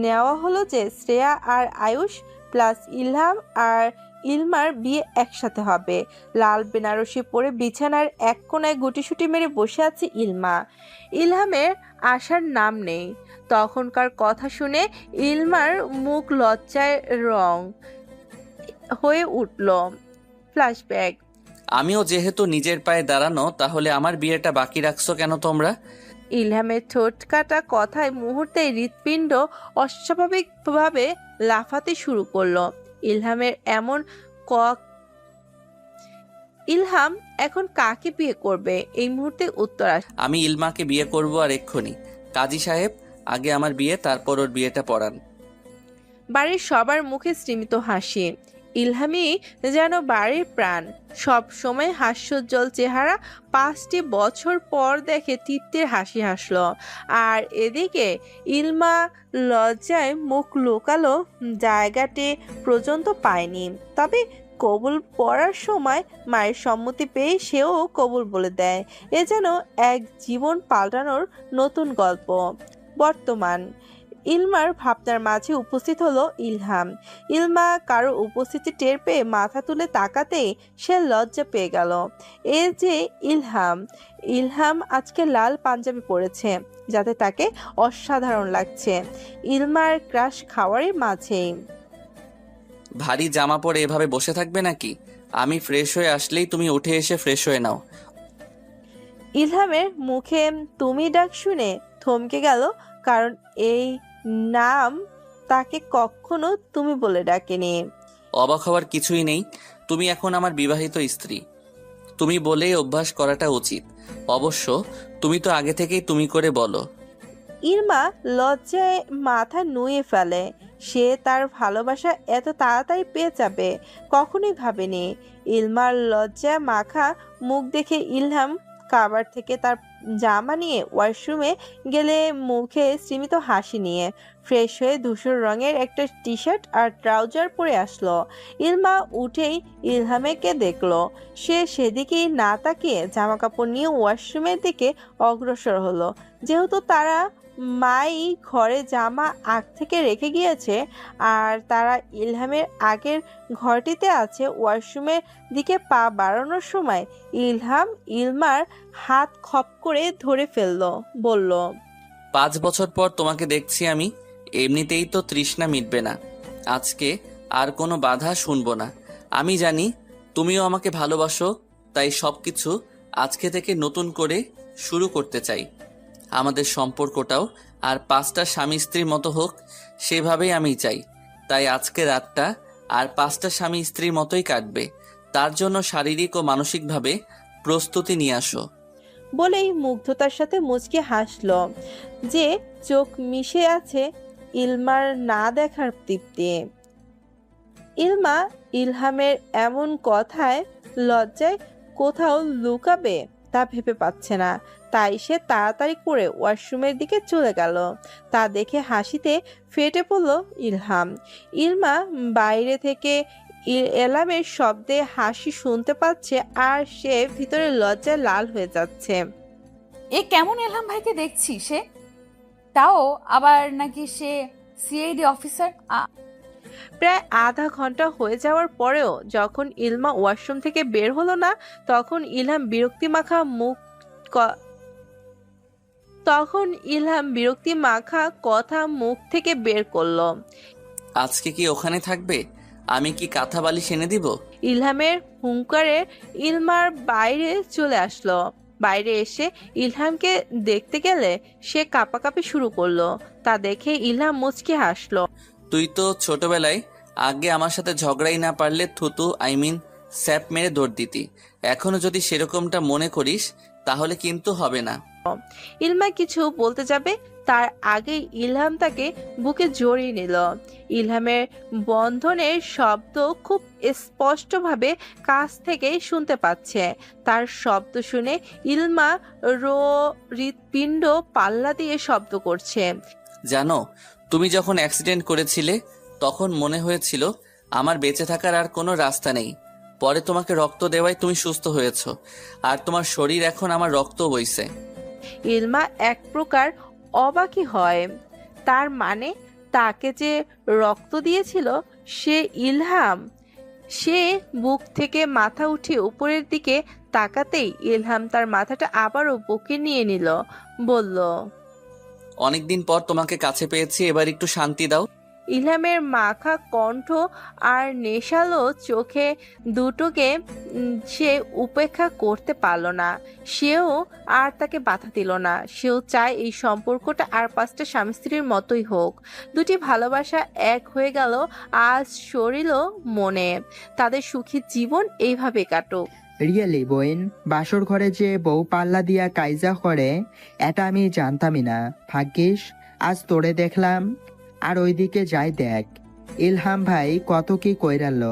নেওয়া হলো যে শ্রেয়া আর আয়ুষ প্লাস ইলহাম আর ইলমার বিয়ে একসাথে হবে। লাল বেনারসি পরে বিছানার এক কোনায় গুটিসুটি মেরে বসে আছে ইলমা। ইলহামের আসার নাম নেই। তখনকার কথা শুনে ইলমার মুখ লজ্জায় রং হয়ে উঠল। ফ্ল্যাশব্যাক। আমিও যেহেতু নিজের পায়ে দাঁড়ানো, তাহলে আমার বিয়েটা বাকি রাখছো কেন তোমরা? ইলহামের ঠোঁট কাটা কথায় মুহূর্তে হৃৎপিণ্ড অস্বাভাবিকভাবে লাফাতে শুরু করলো। ইলহাম এখন কাকে বিয়ে করবে এই মুহূর্তে উত্তর আসে। আমি ইলমাকে বিয়ে করব, আর এক্ষুনি। কাজী সাহেব, আগে আমার বিয়ে, তারপর ওর বিয়েটা পড়ান। বাড়ির সবার মুখে স্তিমিত হাসি। ইলহামই যেন বাড়ির প্রাণ। সব সময় হাস্যোজ্জ্বল চেহারা 5টি বছর পর দেখে তৃপ্তির হাসি হাসলো। আর এদিকে ইলমা লজ্জায় মুখ লুকালো, জায়গাটি পর্যন্ত পায়নি। তবে কবুল পড়ার সময় মায়ের সম্মতি পেয়ে সেও কবুল বলে দেয়। এ যেন এক জীবন পাল্টানোর নতুন গল্প। বর্তমান ইলমার ভাবনার মাঝে উপস্থিত হলো ইলহাম। ইলমা কারো উপস্থিতি টের পেয়ে মাথা তুলে তাকাতেই সে লজ্জা পেয়ে গেল। এ যে ইলহাম আজকে লাল পাঞ্জাবি পরেছে, যাতে তাকে অসাধারণ লাগছে। ইলমার ক্রাশ খাওয়ারই মাঝেই। ভারী জামা পরে এভাবে বসে থাকবে নাকি? আমি ফ্রেশ হয়ে আসলেই তুমি উঠে এসে ফ্রেশ হয়ে নাও। ইলহামের মুখে তুমি ডাক শুনে থমকে গেল, কারণ এই নাম তাকে কখনো তুমি বলে ডাকেনি। অবাক হওয়ার কিছুই নেই, তুমি এখন আমার বিবাহিত স্ত্রী। তুমি বলেই অভ্যাস করাটা উচিত। অবশ্য তুমি তো আগে থেকেই তুমি করে বলো। ইলমা লজ্জায় মাথা নুয়ে ফেলে। সে তার ভালোবাসা এত তাড়াতাড়ি পেয়ে যাবে কখনোই ভাবেনি। ইলমার লজ্জায় মাখা মুখ দেখে ইলহাম কাবার থেকে তার জামা নিয়ে ওয়াশরুমে গেলে মুখে স্মিত হাসি নিয়ে ফ্রেশ হয়ে ধূসর রঙের একটা টি শার্ট আর ট্রাউজার পরে আসলো। ইলমা উঠেই ইলহামকে দেখলো। সে সেদিকেই না তাকিয়ে জামা কাপড় নিয়ে ওয়াশরুমের দিকে অগ্রসর হলো। যেহেতু তারা মাই ঘরে জামা আগ থেকে রেখে গিয়েছে আর তারা ইলহামের আগের ঘরটিতে আছে, ওয়াশরুমের দিকে পা বাড়ানোর সময় ইলহাম ইলমার হাত খপ করে ধরে ফেললো, বলল, 5 বছর পর তোমাকে দেখছি আমি, এমনিতেই তো তৃষ্ণা মিটবে না। আজকে আর কোনো বাধা শুনবো না। আমি জানি তুমিও আমাকে ভালোবাসো, তাই সবকিছু আজকে থেকে নতুন করে শুরু করতে চাই। আমাদের সম্পর্কটাও আর 5টা স্বামী স্ত্রীর মতো হোক, সেভাবেই আমি চাই। তাই আজকে রাতটা আর 5টা স্বামী স্ত্রীর মতোই কাটবে। তার জন্য শারীরিক ও মানসিকভাবে প্রস্তুতি নিয়ে আসো। বলেই মুগ্ধতার সাথে মুচকি হাসলো, যে চোখ মিশে আছে ইলমার না দেখার তৃপ্তি। ইলমা ইলহামের এমন কথায় লজ্জায় কোথাও লুকাবে তা ভেবে পাচ্ছে না। তাই সে তাড়াতাড়ি করে ওয়াশরুমের দিকে চলে গেল। তা দেখে হাসিতে ফেটে পড়ল ইলহাম। ইলমা বাইরে থেকে এলামের শব্দে হাসি শুনতে পাচ্ছে আর সে ভিতরে লজ্জায় লাল হয়ে যাচ্ছে। এ কেমন এলহাম ভাইকে দেখছি সে, তাও আবার নাকি সে সিআইডি অফিসার। প্রায় আধা ঘন্টা হয়ে যাওয়ার পরেও যখন ইলমা ওয়াশরুম থেকে বের হলো না, তখন ইলহাম বিরক্তি মাখা কথা মুখ থেকে বের করলো। আজকে কি ওখানে থাকবে? আমি কি কাঁথা বালিশ এনে দিব? ইলহামের হুঙ্কারে ইলমার বাইরে চলে আসলো। বাইরে এসে ইলহামকে দেখতে গেলে সে কাঁপাকাঁপি শুরু করলো। তা দেখে ইলহাম মুচকি হাসলো। তুই তো ছোটবেলায় আগে আমার সাথে ঝগড়াই না পারলে থুতু স্যাপ মেরে দৌড় দিতি। এখনো যদি সেরকমটা মনে করিস তাহলে কিন্তু হবে না। ইলমা কিছু বলতে যাবে তার আগে ইলহাম তাকে বুকে জড়িয়ে নিল। ইলহামের বন্ধনের শব্দ খুব স্পষ্টভাবে কাছ থেকে শুনতে পাচ্ছে। তার শব্দ শুনে ইলমা হৃৎপিণ্ড পাল্লা দিয়ে শব্দ করছে। জানো, তুমি যখন অ্যাক্সিডেন্ট করেছিলে তখন মনে হয়েছিল আমার বেঁচে থাকার আর কোনো রাস্তা নেই। পরে তোমাকে রক্ত দেওয়ায় তুমি সুস্থ হয়েছো, আর তোমার শরীর এখন আমার রক্ত বইছে। ইলমা এক প্রকার অবাকই হয়। তার মানে তাকে যে রক্ত দিয়েছিল সে ইলহাম। সে বুক থেকে মাথা উঠিয়ে উপরের দিকে তাকাতেই ইলহাম তার মাথাটা আবারও বুকে নিয়ে নিল, বলল, অনেকদিন পর তোমাকে কাছে পেয়েছি, এবার একটু শান্তি দাও। ইলহামের মাখা কণ্ঠ আর নেশালো চোখে দুটোকে সে উপেক্ষা করতে পারল না। সেও আর তাকে বাধা দিল না। সেও চায় এই সম্পর্কটা আর 5টা স্বামী স্ত্রীর মতোই হোক। দুটি ভালোবাসা এক হয়ে গেল আজ শরীর ও মনে। তাদের সুখী জীবন এইভাবে কাটুক। রিয়েলি বোন, বাসর ঘরে যে বউ পাল্লা দিয়া কাইজা করে এটা আমি জানতামই না। ভাগ্যিস আজ তোরে দেখলাম। আর ওইদিকে যাই দেখ, ইলহাম ভাই কত কি কইরাল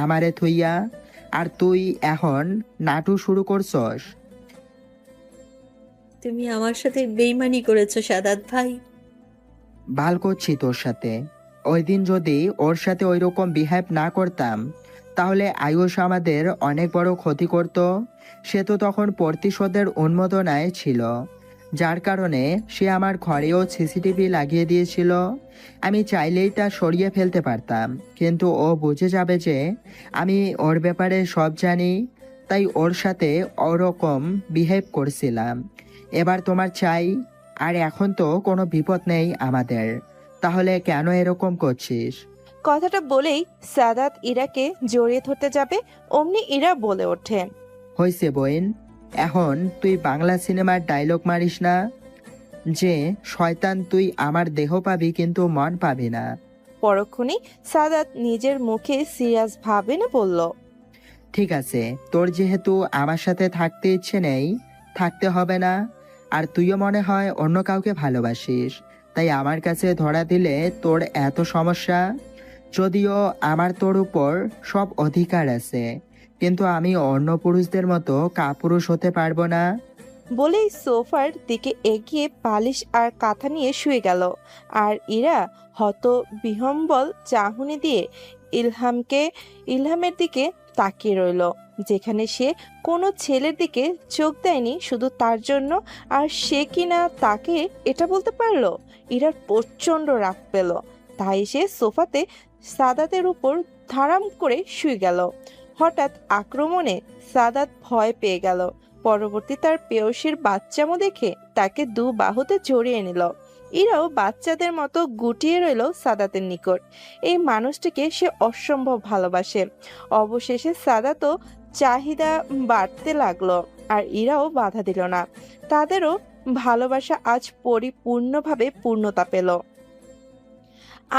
আমারে থুইয়া, আর তুই এখন নাটু শুরু করছস। তুমি আমার সাথে বেইমানি করেছো সাদাত ভাই। ভাল করছি তোর সাথে। ওই দিন যদি ওর সাথে ওই রকম বিহেভ না করতাম তাহলে আয়ুষ আমাদের অনেক বড় ক্ষতি করত। সে তো তখন প্রতিশোধের উন্মোদনায় ছিল, যার কারণে সে আমার ঘরেও সিসিটিভি লাগিয়ে দিয়েছিল। আমি চাইলেই তা সরিয়ে ফেলতে পারতাম, কিন্তু ও বুঝে যাবে যে আমি ওর ব্যাপারে সব জানি, তাই ওর সাথে ওরকম বিহেভ করছিলাম। এবার তোমার চাই, আর এখন তো কোনো বিপদ নেই আমাদের, তাহলে কেন এরকম করছিস? কথাটা বলেই সাদাত ইরাকে জড়িয়ে ধরতে যাবে, অমনি ইরা বলে ওঠে, হইছে বোন, এখন তুই বাংলা সিনেমার ডায়লগ মারিস না যে শয়তান তুই আমার দেহ পাবি কিন্তু মন পাবি না। পরক্ষণেই সাদাত নিজের মুখে সিরিয়াস ভাবে না বলল, ঠিক আছে, তোর যেহেতু আমার সাথে থাকতে ইচ্ছে নেই, থাকতে হবে না। আর তুইও মনে হয় অন্য কাউকে ভালোবাসিস, তাই আমার কাছে ধরা দিলে তোর এত সমস্যা। যদিও আমার তোর উপর সব অধিকার আছে, কিন্তু আমি অন্য পুরুষদের মতো কাপুরুষ হতে পারবো না। বলেই সোফার দিকে এগিয়ে বালিশ আর কাঁথা নিয়ে শুয়ে গেল। আর ইরা হত বিহম্বল চাহনি দিয়ে ইলহামের দিকে তাকিয়ে রইল, যেখানে সে কোনো ছেলের দিকে চোখ দেয়নি শুধু তার জন্য, আর সে কিনা তাকে এটা বলতে পারলো। ইরার প্রচণ্ড রাগ পেল, তাই সে সোফাতে সাদাতের উপর ধারাম করে শুয়ে গেল। হঠাৎ আক্রমণে সাদাত ভয় পেয়ে গেল। পরবর্তী তার পেয়সীর বাচ্চামো দেখে তাকে দু বাহুতে জড়িয়ে নিল। ইরাও বাচ্চাদের মতো গুটিয়ে রইল সাদাতের নিকট। এই মানুষটিকে সে অসম্ভব ভালোবাসে। অবশেষে সাদাতও চাহিদা বাড়তে লাগলো, আর ইরাও বাধা দিল না। তাদেরও ভালোবাসা আজ পরিপূর্ণভাবে পূর্ণতা পেল।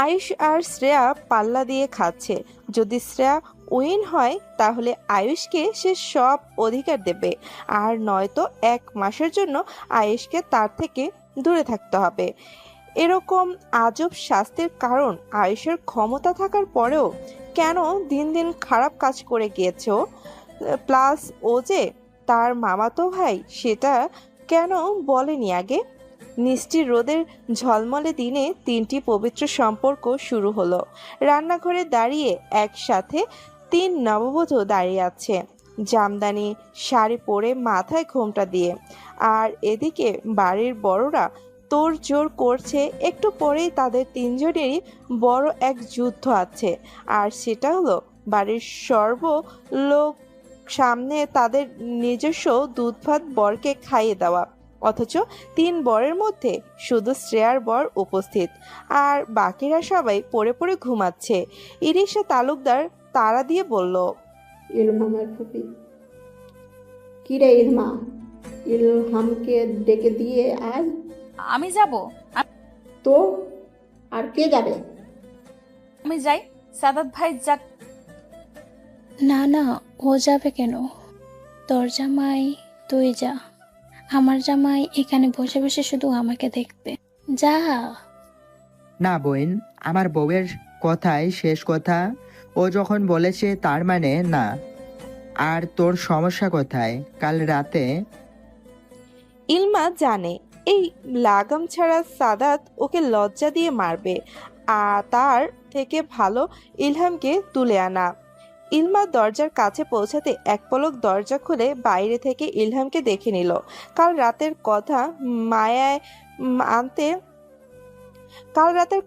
আয়ুষ আর শ্রেয়া পাল্লা দিয়ে খাচ্ছে। যদি শ্রেয়া উইন হয় তাহলে আয়ুষকে সে সব অধিকার দেবে, আর নয়তো 1 মাসের জন্য আয়ুষকে তার থেকে দূরে থাকতে হবে। এরকম আজব শাস্তির কারণ আয়ুষের ক্ষমতা থাকার পরেও কেন দিন দিন খারাপ কাজ করে গিয়েছে ও? প্লাস ও যে তার মামাতো ভাই, সেটা কেন বলেনি আগে? মিষ্টি রোদের ঝলমলে দিনে 3টি পবিত্র সম্পর্ক শুরু হলো। রান্নাঘরে দাঁড়িয়ে একসাথে 3 নববধূ দাঁড়িয়ে আছে, জামদানি শাড়ি পরে মাথায় ঘোমটা দিয়ে। আর এদিকে বাড়ির বড়রা তোড়জোড় করছে। একটু পরেই তাদের 3 জনেরই বড় এক যুদ্ধ আছে, আর সেটা হলো বাড়ির সর্বলোক সামনে তাদের নিজস্ব দুধ ভাত বরকে খাইয়ে দেওয়া। অথচ 3 বরের মধ্যে শুধু শ্রেয়ার বর উপস্থিত, আর বাকিরা সবাই পড়ে পড়ে ঘুমাচ্ছে। ইরিশা তালুকদার তাড়া দিয়ে বলল, ইলহামের ফুপি। কিরে ইলমা, ইলহামকে ডেকে দিয়ে আয়। আমি যাব। তো আর কে যাবে? আমি যাই, সাদাত ভাই যাক। না না, ও যাবে কেন? তোর জামাই তুই যা। আমার জামাই এখানে বসে বসে শুধু আমাকে দেখবে। যা। না বোন, আমার বউয়ের কথাই শেষ কথা। ও যখন বলেছে তার মানে না। আর তোর সমস্যা কোথায়? কাল রাতে ইলমা জানে এই লাগাম ছাড়া সাদাত ওকে লজ্জা দিয়ে মারবে, আর তার থেকে ভালো ইলহামকে তুলে আনা। ইলমা দরজার কাছে পৌঁছাতে এক পলক দরজা খুলে বাইরে থেকে ইলহামকে দেখে নিল। কাল রাতের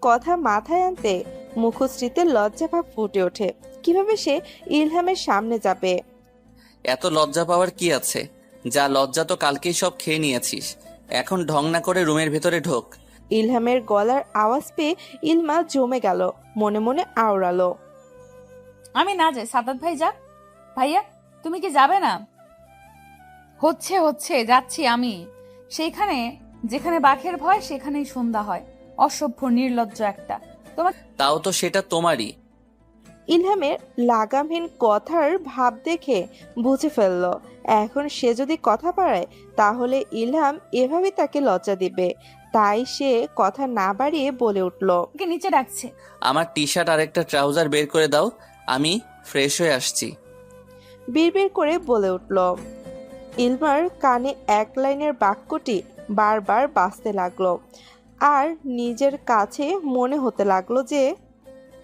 কথা মাথায় আনতে মুখশ্রীতে লজ্জাভাব ফুটে ওঠে। কিভাবে সে ইলহামের সামনে যাবে? এত লজ্জা পাওয়ার কি আছে? যা লজ্জা তো কালকেই সব খেয়ে নিয়েছিস। এখন ঢং না করে রুমের ভেতরে ঢোক। ইলহামের গলার আওয়াজ পেয়ে ইলমা জমে গেল, মনে মনে আওড়ালো, আমি না যাই, সাদাত ভাই যাক। ভাইয়া তুমি কি যাবে না? হচ্ছে যাচ্ছি আমি। সেইখানে যেখানে বাঘের ভয় সেখানেই সন্ধ্যা হয়। অসভ্য নির্লজ্জ একটা। তোমার তাও তো সেটা তোমারই। ইলহামের লাগামহীন কথার ভাব দেখে বুঝে ফেলল, এখন সে যদি কথা বাড়ায় তাহলে ইলহাম এভাবেই তাকে লজ্জা দিবে। তাই সে কথা না বাড়িয়ে বলে উঠল, নিচে ডাকছে। আমার টি শার্ট আর একটা ট্রাউজার বের করে দাও, আমি ফ্রেশ হয়ে আসছি। বিড়বিড় করে বলে উঠল। ইলমার কানে এক লাইনের বাক্যটি বারবার বাজতে লাগলো, আর নিজের কাছে মনে হতে লাগলো যে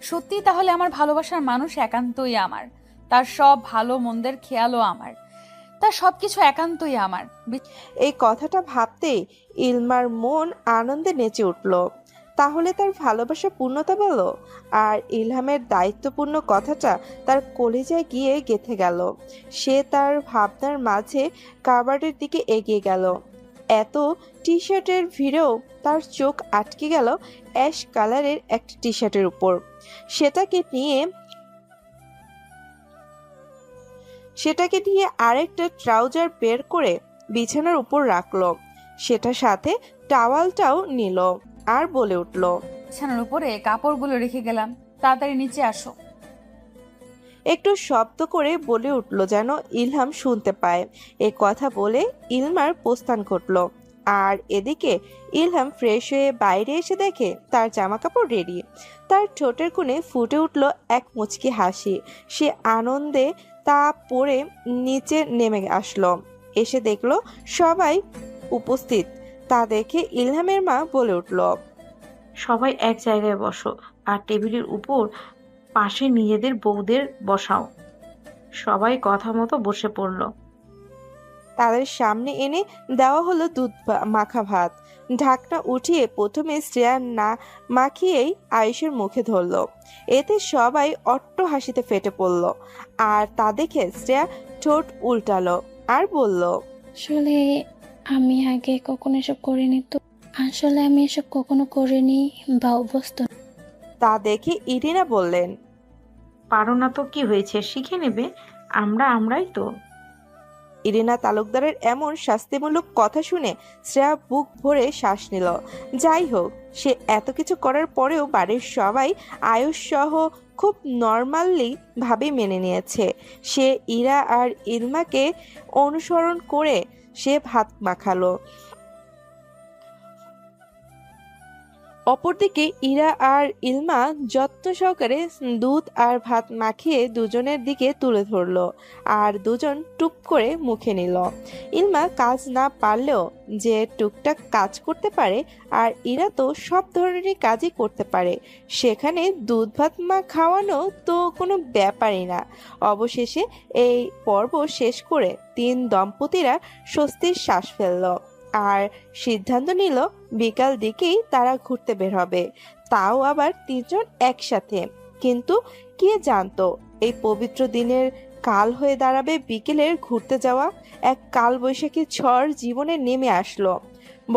সত্যি তাহলে আমার ভালোবাসার মানুষ একান্তই আমার। তার সব ভালো মন্দের খেয়ালও আমার। তার সবকিছু একান্তই আমার। এই কথাটা ভাবতেই ইলমার মন আনন্দে নেচে উঠল। তাহলে তার ভালোবাসা পূর্ণতা পেল, আর ইলহামের দায়িত্বপূর্ণ কথাটা তার কলিজায় গিয়ে গেঁথে গেল। সে তার ভাবনার মাঝে কাবার্ডের দিকে এগিয়ে গেল। এত টি শার্টের ভিড়েও তার চোখ আটকে গেল অ্যাশ কালারের একটা টি শার্টের উপর। সেটাকে নিয়ে আরেকটা ট্রাউজার বের করে বিছানার উপর রাখলো। সেটার সাথে টাওয়ালটাও নিল, আর বলে উঠল, বিছানার উপরে কাপড়গুলো রেখে গেলাম, তাড়াতাড়ি নিচে আসো। একটু শব্দ করে বলে উঠল যেন ইলহাম শুনতে পায়। এ কথা বলে ইলমার প্রস্থান ঘটল। আর এদিকে ইলহাম ফ্রেশ হয়ে বাইরে এসে দেখে তার জামা কাপড় রেডি। তার ঠোঁটের কোণে ফুটে উঠল এক মুচকি হাসি। সে আনন্দে তা পরে নিচে নেমে আসলো। এসে দেখলো সবাই উপস্থিত। তা দেখে ইলহামের মা বলে উঠল, সবাই এক জায়গায় বসো আর টেবিলের উপর পাশে নিজেদের বউদের বসাও। সবাই কথা মতো বসে পড়ল। তাদের সামনে এনে দেওয়া হলো দুধ মাখা ভাত। ঢাকনা উঠিয়ে প্রথমে শ্রেয়া না মাখিয়েই আয়ুষের মুখে ধরলো। এতে সবাই অট্ট হাসিতে ফেটে পড়ল। আর তা দেখে শ্রেয়া ঠোঁট উল্টালো আর বলল, আসলে আমি আগে কখনো এসব করিনি তো। আসলে আমি এসব কখনো করিনি বা অভ্যস্ত না। তা দেখে ইরিনা বললেন, পারো না তো কি হয়েছে, শিখে নেবে। আমরাই তো। ইরিনা তালুকদারের এমন শাস্তিমূলক কথা শুনে শ্রেয়া বুক ভরে শ্বাস নিল। যাই হোক, সে এত কিছু করার পরেও বাড়ির সবাই আয়ুষ সহ খুব নর্মালি ভাবে মেনে নিয়েছে। সে ইরা আর ইলমাকে অনুসরণ করে সে ভাত মাখালো। অপরদিকে ইরা আর ইলমা যত্ন সহকারে দুধ আর ভাত মাখিয়ে দুজনের দিকে তুলে ধরলো আর দুজন টুপ করে মুখে নিল। ইলমা কাজ না পারলেও যে টুকটাক কাজ করতে পারে আর ইরা তো সব ধরনেরই কাজই করতে পারে, সেখানে দুধ ভাত খাওয়ানো তো কোনো ব্যাপারই না। অবশেষে এই পর্ব শেষ করে তিন দম্পতিরা স্বস্তির শ্বাস ফেলল আর সিদ্ধান্ত নিল বিকাল দিকেই তারা ঘুরতে বের হবে, তাও আবার তিনজন একসাথে। কিন্তু কে জানতো এই পবিত্র দিনের কাল হয়ে দাঁড়াবে বিকেলের ঘুরতে যাওয়া। এক কালবৈশাখী ঝড় জীবনে নেমে আসলো।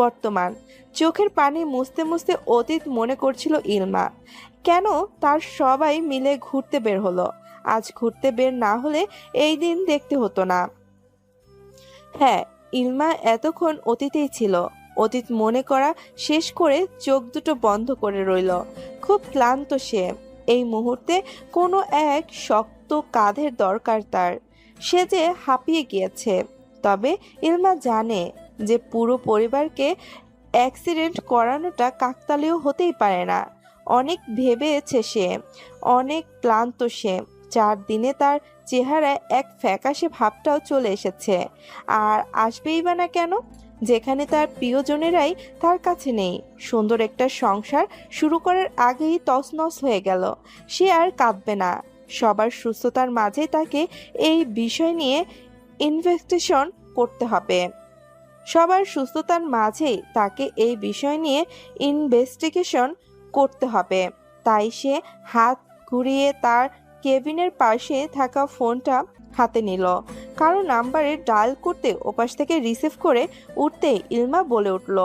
বর্তমান চোখের পানি মুছতে মুছতে অতীত মনে করছিল ইলমা। কেন তার সবাই মিলে ঘুরতে বের হলো? আজ ঘুরতে বের না হলে এই দিন দেখতে হতো না। হ্যাঁ, ইলমা এতক্ষণ অতীতেই ছিল। অতীত মনে করা শেষ করে চোখ দুটো বন্ধ করে রইল। খুব ক্লান্ত সে। এই মুহূর্তে কোনো এক শক্ত কাঁধের দরকার তার। সে যে হাঁপিয়ে গিয়েছে। তবে ইলমা জানে যে পুরো পরিবারকে অ্যাক্সিডেন্ট করানোটা কাকতালীয় হতেই পারে না। অনেক ভেবেছে সে, অনেক ক্লান্ত সে। 4 দিনে তার চেহারায় এক ফ্যাকাশে ভাবটাও চলে এসেছে। আর আসবেই বা না কেন, যেখানে তার প্রিয়জনেরাই তার কাছে নেই। সুন্দর একটা সংসার শুরু করার আগেই তছনছ হয়ে গেল। সে আর কাঁদবে না। সবার সুস্থতার মাঝে তাকে এই বিষয় নিয়ে ইনভেস্টিগেশন করতে হবে। সবার সুস্থতার মাঝেই তাকে এই বিষয় নিয়ে ইনভেস্টিগেশন করতে হবে। তাই সে হাত ঘুরিয়ে তার কেবিনের পাশে থাকা ফোনটা হাতে নিল। কারো নাম্বারে ডায়াল করতে ওপাশ থেকে রিসিভ করে উঠতে ইলমা বলে উঠল,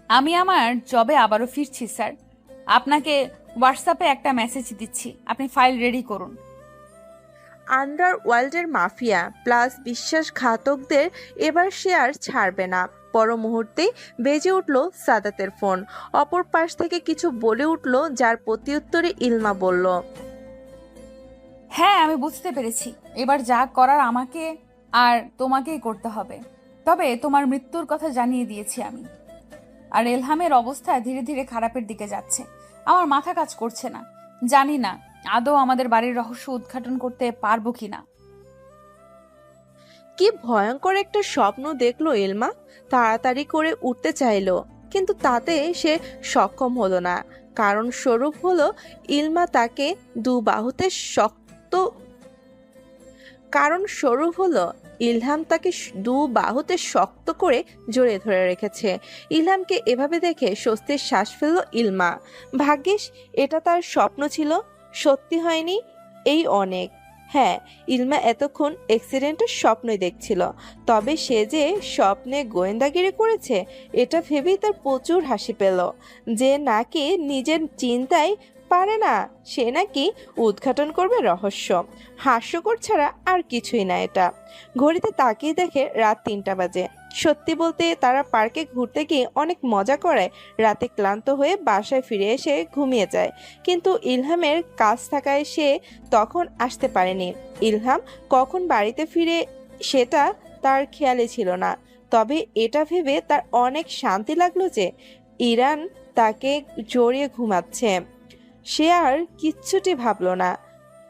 আমি আমার জবে আবারও ফিরছি স্যার। আপনাকে হোয়াটসঅ্যাপে একটা মেসেজ দিচ্ছি, আপনি ফাইল রেডি করুন। আন্ডারওয়ার্ল্ডের মাফিয়া প্লাস বিশ্বাসঘাতকদের এবার সে আর ছাড়বে না। পর মুহূর্তেই বেজে উঠল সাদাতের ফোন। অপর পাশ থেকে কিছু বলে উঠল, যার প্রত্যুত্তরে ইলমা বলল, হ্যাঁ, আমি বুঝতে পেরেছি। এবার যা করার আমাকে আর তোমাকেই করতে হবে। তবে তোমার মৃত্যুর কথা জানিয়ে দিয়েছি আমি। আর এলহামের অবস্থা ধীরে ধীরে খারাপের দিকে যাচ্ছে। আমার মাথা কাজ করছে না। জানি না আদৌ আমাদের বাড়ির রহস্য উদ্ঘাটন করতে পারবো কিনা। কি ভয়ঙ্কর একটা স্বপ্ন দেখলো ইলমা। তাড়াতাড়ি করে উঠতে চাইলো, কিন্তু তাতে সে সক্ষম হলো না। কারণ স্বরূপ হলো ইলমা তাকে ইলহাম তাকে দু বাহুতে শক্ত করে জড়িয়ে ধরে রেখেছে। ইলহামকে এভাবে দেখে স্বস্তির শ্বাস ফেলল ইলমা। ভাগ্যিস এটা তার স্বপ্ন ছিল, সত্যি হয়নি। এই অনেক। হ্যাঁ, ইলমা এতক্ষণ অ্যাক্সিডেন্টের স্বপ্নই দেখছিল। তবে সে যে স্বপ্নে গোয়েন্দাগিরি করেছে এটা ভেবেই তার প্রচুর হাসি পেল। যে নাকি নিজের চিন্তায় পারে না, সে নাকি উদ্ঘাটন করবে রহস্য। হাস্যকর ছাড়া আর কিছুই না এটা। ঘড়িতে তাকিয়ে দেখে রাত 3টা বাজে। সত্যি বলতে তারা পার্কে ঘুরতে গিয়ে অনেক মজা করায় রাতে ক্লান্ত হয়ে বাসায় ফিরে এসে ঘুমিয়ে যায়। কিন্তু ইলহামের কাজ থাকায় সে তখন আসতে পারেনি। ইলহাম কখন বাড়িতে ফিরে সেটা তার খেয়ালে ছিল না। তবে এটা ভেবে তার অনেক শান্তি লাগলো যে ইরান তাকে জড়িয়ে ঘুমাচ্ছে। সে আর কিচ্ছুটি ভাবল না।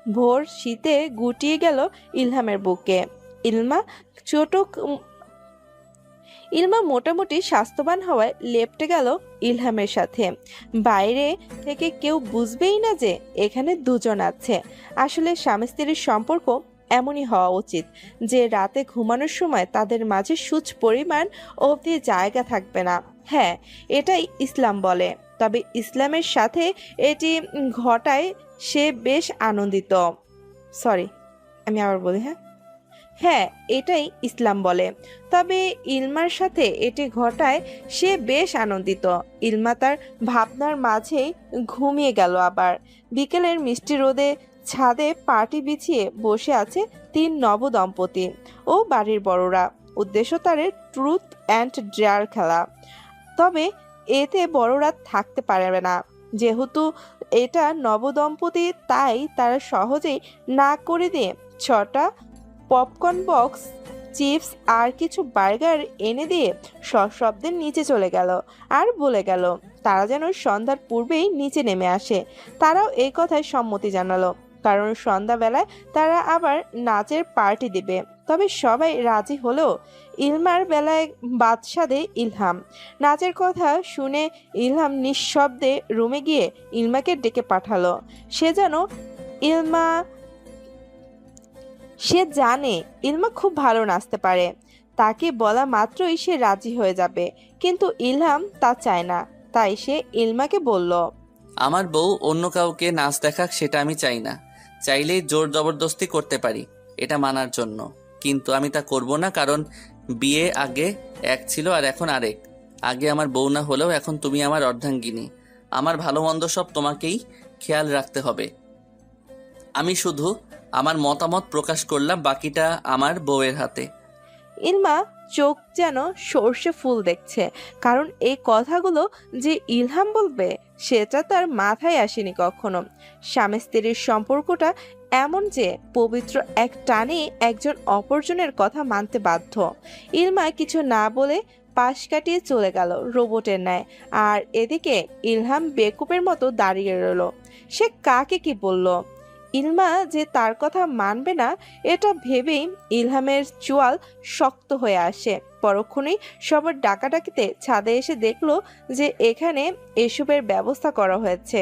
ভোর শীতে গুটিয়ে গেল ইলহামের বুকে। ছোট ইলমা মোটামুটি স্বাস্থ্যবান হওয়ায় লেপ্টে গেল ইলহামের সাথে। বাইরে থেকে কেউ বুঝবেই না যে এখানে দুজন আছে। আসলে স্বামী স্ত্রীর সম্পর্ক এমনই হওয়া উচিত যে রাতে ঘুমানোর সময় তাদের মাঝে সূচ পরিমাণ অবধি জায়গা থাকবে না। হ্যাঁ, এটাই ইসলাম বলে। তবে ইসলামের সাথে এটি ঘটায় সে বেশ আনন্দিত। সরি, আমি আবার বলি। হ্যাঁ, এটাই ইসলাম বলে। তবে ইলমার সাথে এটি ঘটায় সে বেশ আনন্দিত। ইলমা তার ভাবনার মাঝেই ঘুমিয়ে গেল। আবার বিকেলের মিষ্টি রোদে ছাদে পাটি বিছিয়ে বসে আছে 3 নবদম্পতি ও বাড়ির বড়রা। উদ্দেশ্য তাদের ট্রুথ অ্যান্ড ডেয়ার খেলা। তবে এতে বড়রা থাকতে পারবে না, যেহেতু এটা নবদম্পতি, তাই তারা সহজেই না করে দিয়ে 6টা পপকর্ন বক্স, চিপস আর কিছু বার্গার এনে দিয়ে সশব্দে নিচে চলে গেল আর বলে গেল তারা যেন সন্ধ্যার পূর্বেই নিচে নেমে আসে। তারাও এই কথায় সম্মতি জানালো, কারণ সন্ধ্যাবেলায় তারা আবার নাচের পার্টি দেবে। তবে সবাই রাজি হলেও ইলমার বেলায় বাদশাদে ইলহাম। নাচের কথা শুনে ইলহাম নিঃশব্দে রুমে গিয়ে ইলমাকে ডেকে পাঠালো। সে জানে ইলমা খুব ভালো নাচতে পারে, তাকে বলা মাত্রই সে রাজি হয়ে যাবে। কিন্তু ইলহাম তা চায় না, তাই সে ইলমাকে বলল, আমার বউ অন্য কাউকে নাচ দেখাক সেটা আমি চাই না। চাইলেই জোর জবরদস্তি করতে পারি এটা মানার জন্য, কিন্তু আমি তা করব না, কারণ বিয়ে আগে এক ছিল আর এখন আরেক। আগে আমার বউ না হলেও এখন তুমি আমার অর্ধাঙ্গিনী। আমার ভালো মন্দ সব তোমাকেই খেয়াল রাখতে হবে। আমি শুধু আমার মতামত প্রকাশ করলাম, বাকিটা আমার বউয়ের হাতে। ইলমা চোখ যেন সর্ষে ফুল দেখছে, কারণ এই কথাগুলো যে ইলহাম বলবে সেটা তার মাথায় আসেনি কখনো। স্বামী স্ত্রীর সম্পর্কটা এমন যে পবিত্র এক টানে একজন অপরজনের কথা মানতে বাধ্য। ইলমা কিছু না বলে পাশ কাটিয়ে চলে গেল রোবটের ন্যায়। আর এদিকে ইলহাম বেকুবের মতো দাঁড়িয়ে রইল। সে কাকে কি বলল? ইলমা যে তার কথা মানবে না এটা ভেবেই ইলহামের চোয়াল শক্ত হয়ে আসে। পরক্ষণেই সবার ডাকাডাকিতে ছাদে এসে দেখলো যে এখানে এসবের ব্যবস্থা করা হয়েছে।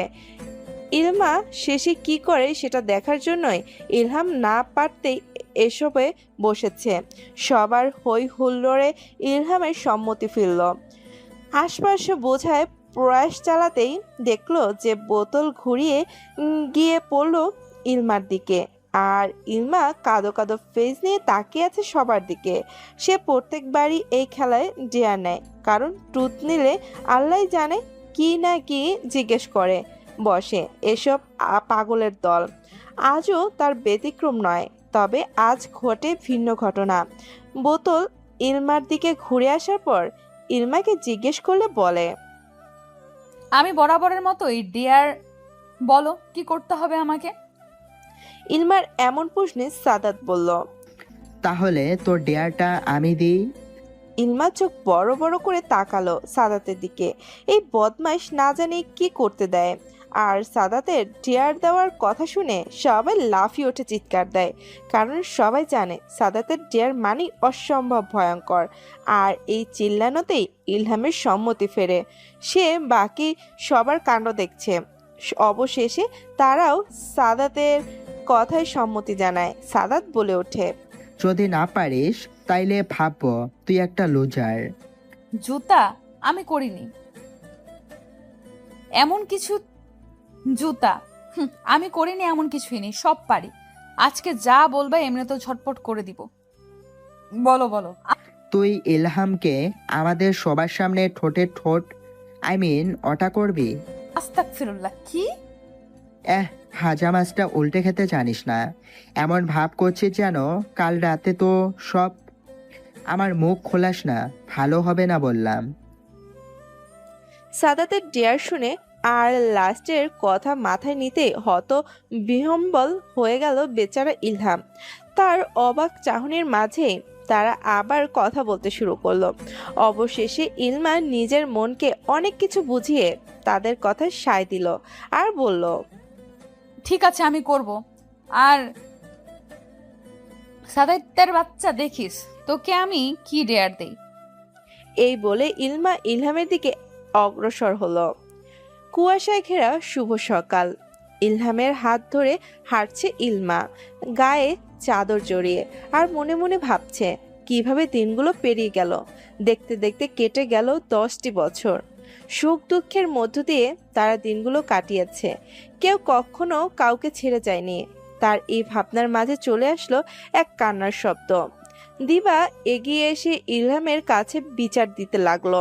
ইলমা শেষে কি করে সেটা দেখার জন্যই ইলহাম না পারতেই এসবে বসেছে। সবার হই হুল্লোড়ে ইলহামের সম্মতি ফিরল। আশপাশে বোঝায় প্রয়াস চালাতেই দেখলো যে বোতল ঘুরিয়ে গিয়ে পড়লো ইলমার দিকে। আর ইলমা কাদো কাদো ফেস নিয়ে তাকিয়ে আছে সবার দিকে। সে প্রত্যেকবারই এই খেলায় ডেয়ার নেয়, কারণ ট্রুথ নিলে আল্লাহ জানে কি না কি জিজ্ঞেস করে বসে এসব পাগলের দল। আজও তার ব্যতিক্রম নয়, তবে আজ ঘটে ভিন্ন ঘটনা। বোতল ইলমার দিকে ঘুরে আসার পর ইলমাকে জিজ্ঞেস করলে বলে, আমি বরাবরের মতোই ডিয়ার, বলো কি করতে হবে আমাকে? ইলমার এমন প্রশ্নে সাদাত বলল, তাহলে তোর ডেয়ারটা আমি দিই। ইলমা চোখ বড় বড় করে তাকালো সাদাতের দিকে। এই বদমাইশ না জানি কি করতে দেয়। আর সাদাতের ডেয়ার দেওয়ার কথা শুনে সবাই লাফিয়ে ওঠে, চিৎকার দেয়, কারণ সবাই জানে সাদাতের ডেয়ার মানে অসম্ভব ভয়ঙ্কর। আর এই চিল্লানোতেই ইলহামের সম্মতি ফেরে। সে বাকি সবার কাণ্ড দেখছে। অবশেষে তারাও সাদাতের কথায় সম্মতি জানায়। সাদাত বলে ওঠে, যদি না পারিস তাইলে ভাববো তুই একটা লুজার। জুতা আমি করিনি এমন কিছু, আমি করিনি এমন কিছুই নেই, সব পারি। আজকে যা বলবে এমনি তো ঝটপট করে দিব। বলো বলো। তুই ইলহামকে আমাদের সবার সামনে ঠোঁটে ঠোঁট ওটা করবি? আস্তাগফিরুল্লাহ, কি? ভাজা মাছটা উল্টে খেতে জানিস না? এমন ভাব করছিস যেন কাল রাতে তো সব। আমার মুখ খোলাস না, ভালো হবে না বললাম। সাদাতের ডেয়ার শুনে আর লাস্টের কথা মাথায় নিতে বিহম্বল হয়ে গেল বেচারা ইলহাম। তার অবাক চাহনির মাঝে তারা আবার কথা বলতে শুরু করলো। অবশেষে ইলমা নিজের মনকে অনেক কিছু বুঝিয়ে তাদের কথা সায় দিল আর বলল, ঠিক আছে, আমি করব। আর সাদাইতের বাচ্চা, দেখিস তোকে আমি কি ডেয়ার দেই। এই বলে ইলমা ইলহামের দিকে অগ্রসর হলো। কুয়াশায় ঘেরা শুভ সকাল। ইলহামের হাত ধরে হাঁটছে ইলমা, গায়ে চাদর জড়িয়ে, আর মনে মনে ভাবছে কিভাবে দিনগুলো পেরিয়ে গেল। দেখতে দেখতে কেটে গেল 10টি বছর। সুখ দুঃখের মধ্য দিয়ে তারা দিনগুলো কাটিয়েছে। কেউ কখনো কাউকে ছেড়ে যায়নি। তার এই ভাবনার মাঝে চলে আসলো এক কান্নার শব্দ। দিবা এগিয়ে এসে ইলহামের কাছে বিচার দিতে লাগলো,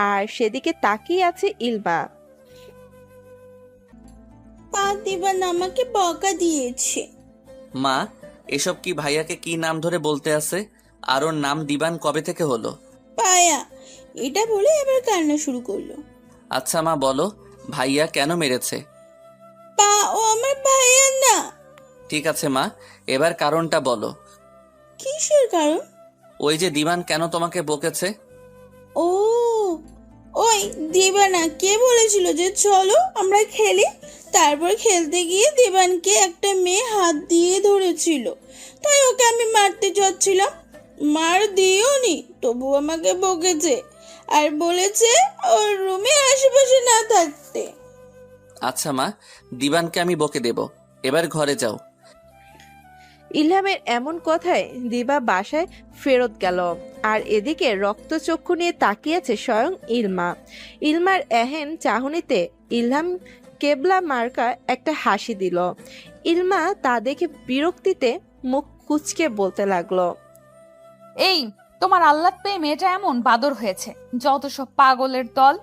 আর সেদিকে তাকিয়ে আছে ইলমা। দিবান আমাকে বকা দিয়েছে। মা, এসব কি? ভাইয়াকে কি নাম ধরে বলতে আছে? আর ওর নাম দিবান কবে থেকে হলো? পায়া এটা বলে এবার কান্না শুরু করলো। আচ্ছা মা, বলো ভাইয়া কেন মেরেছে? ও আমার ভাইয়া না। ঠিক আছে মা, এবার কারণটা বলো। কিসের কারণ? ওই যে দিবান কেন তোমাকে বকেছে? ও, ওই দিবানা কে বলেছিল যে চলো আমরা খেলি, তারপর খেলতে গিয়ে দিবানকে একটা মেয়ে হাত দিয়ে ধরেছিল, তাই ওকে আমি মারতে যাচ্ছিলাম। মার দিওনি, তবু আমাকে বকেছে আর বলেছে ওর রুমে আশেপাশে না থাকতে। আচ্ছা মা, দিবানকে আমি বকে দেব, এবার ঘরে যাও। ইলহামের এমন কথায় দিবা বাসায় ফেরত গেল, আর এদিকে রক্তচক্ষু নিয়ে তাকিয়েছে স্বয়ং ইলমা। ইলমার এহেন চাহনিতে ইলহাম কেবলা মার্কা একটা হাসি দিল। ইলমা তা দেখে বিরক্তিতে মুখ কুঁচকে বলতে লাগলো, এই তোমার আহ্লাদ পেয়ে মেয়েটা এমন বাদর হয়েছে, যত সব পাগলের দল।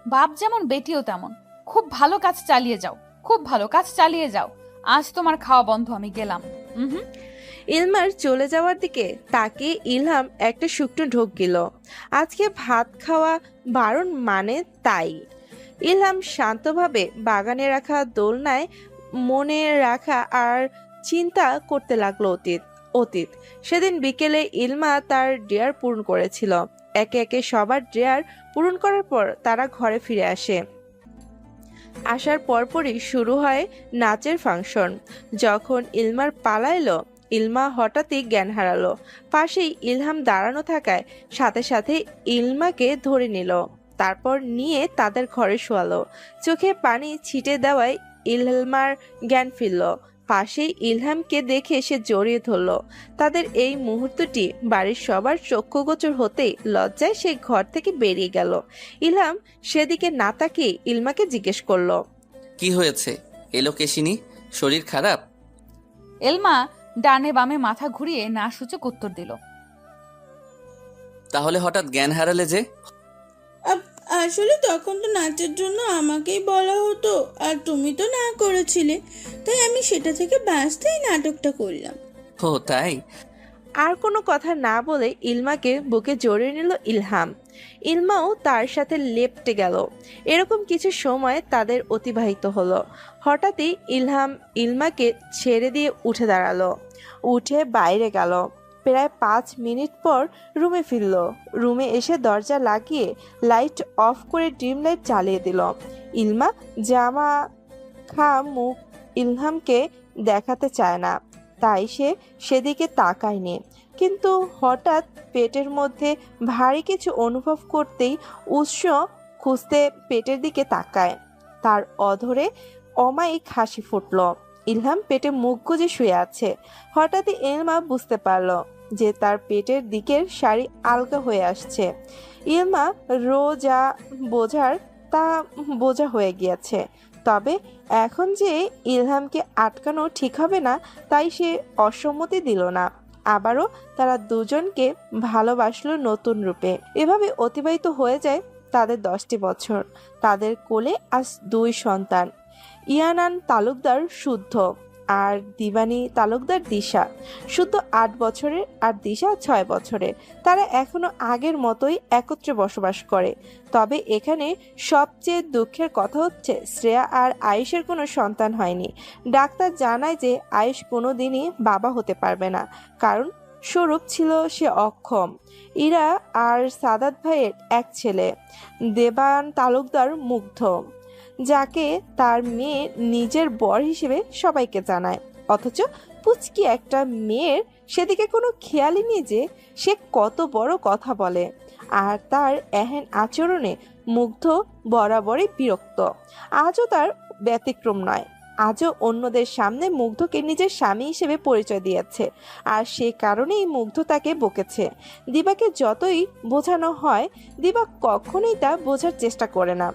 বাপ যেমন বেটিও তেমন। খুব ভালো কাজ চালিয়ে যাও, খুব ভালো কাজ চালিয়ে যাও। আজ তোমার খাওয়া বন্ধ, আমি গেলাম। ইলমার চলে যাওয়ার দিকে তাকে ইলহাম একটা শুকনো ঢোক গেল। আজকে ভাত খাওয়া বারণ মানে তাই। ইলহাম শান্তভাবে বাগানে রাখা দোলনায় মনে রাখা আর চিন্তা করতে লাগলো অতীত। সেদিন বিকেলে ইলমা তার ডেয়ার পূরণ করেছিল। একে একে সবার ডেয়ার পূরণ করার পর তারা ঘরে ফিরে আসে। আসার পরপরই শুরু হয় নাচের ফাংশন। যখন ইলমার পালা এলো, ইলমা হঠাৎই জ্ঞান হারালো। পাশেই ইলহাম দাঁড়ানো থাকায় সাথে সাথে ইলমাকে ধরে নিল, তারপর নিয়ে তাদের ঘরে শোয়ালো। চোখে পানি ছিটে দেওয়ায় ইলমার জ্ঞান ফিরল। পাশেই ইলহামকে দেখে সে জড়িয়ে ধরল। তাদের এই মুহূর্তটি বাড়ির সবার চক্ষুগোচর হতেই লজ্জায় সে ঘর থেকে বেরিয়ে গেল। ইলহাম সেদিকে না তাকিয়ে ইলমাকে জিজ্ঞেস করলো, কি হয়েছে? এলো কেশিনি, শরীর খারাপ? এলমা ডানে বামে মাথা ঘুরিয়ে না সূচক উত্তর দিল, তাহলে হঠাৎ জ্ঞান হারালে যে? আসলে তখন তো নাচের জন্য আমাকেই বলা হতো, আর তুমি তো না করেছিলে, তাই আমি সেটা থেকে বাঁচতেই নাটকটা করলাম। ও তাই? আর কোনো কথা না বলে ইলমাকে বুকে জড়িয়ে নিল ইলহাম। ইলমাও তার সাথে লেপ্টে গেল। এরকম কিছু সময় তাদের অতিবাহিত হলো। হঠাৎই ইলহাম ইলমাকে ছেড়ে দিয়ে উঠে দাঁড়ালো, উঠে বাইরে গেল। প্রায় 5 মিনিট পর রুমে ফিরল। রুমে এসে দরজা লাগিয়ে লাইট অফ করে ডিম লাইট চালিয়ে দিল। ইলমা জামা মুখ ইলহামকে দেখাতে চায় না, তাই সে সেদিকে তাকায়নি। কিন্তু হঠাৎ পেটের মধ্যে ভারী কিছু অনুভব করতেই উৎস খুঁজতে পেটের দিকে তাকায়। তার অধরে অমায়িক হাসি ফুটল। ইলহাম পেটে মুখ গুজে শুয়ে আছে। হঠাৎই ইলমা বুঝতে পারল যে তার পেটের দিকের শাড়ি আলগা হয়ে আসছে। ইলমা যা বোঝার তা বোঝা হয়ে গিয়েছে। তবে এখন যে ইলহামকে আটকানো ঠিক হবে না, তাই সে অসম্মতি দিল না। আবারও তারা দুজনকে ভালোবাসলো নতুন রূপে। এভাবে অতিবাহিত হয়ে যায় তাদের 10টি বছর। তাদের কোলে আজ 2 সন্তান, ইয়ানান তালুকদার শুদ্ধ আর দিবানী তালুকদার দিশা। শুদ্ধ 8 বছরের আর দিশা 6 বছরের। তারা এখনো আগের মতোই একত্রে বসবাস করে। তবে এখানে সবচেয়ে দুঃখের কথা হচ্ছে শ্রেয়া আর আয়ুষের কোনো সন্তান হয়নি। ডাক্তার জানায় যে আয়ুষ কোনো দিনই বাবা হতে পারবে না, কারণ স্বরূপ ছিল সে অক্ষম। ইরা আর সাদাত ভাইয়ের এক ছেলে দেবান তালুকদার মুগ্ধ, যাকে তার মেয়ে নিজের বর হিসেবে সবাইকে জানায়, অথচ পুচকি একটা মেয়ের সেদিকে কোনো খেয়ালই নেই যে সে কত বড় কথা বলে। আর তার এহেন আচরণে মুগ্ধ বরাবরই বিরক্ত। আজও তার ব্যতিক্রম নয়। আজও অন্যদের সামনে মুগ্ধকে নিজের স্বামী হিসেবে পরিচয় দিয়েছে, আর সে কারণেই মুগ্ধ তাকে বকেছে। দিবাকে যতই বোঝানো হয়, দিবা কখনোই তা বোঝার চেষ্টা করে না,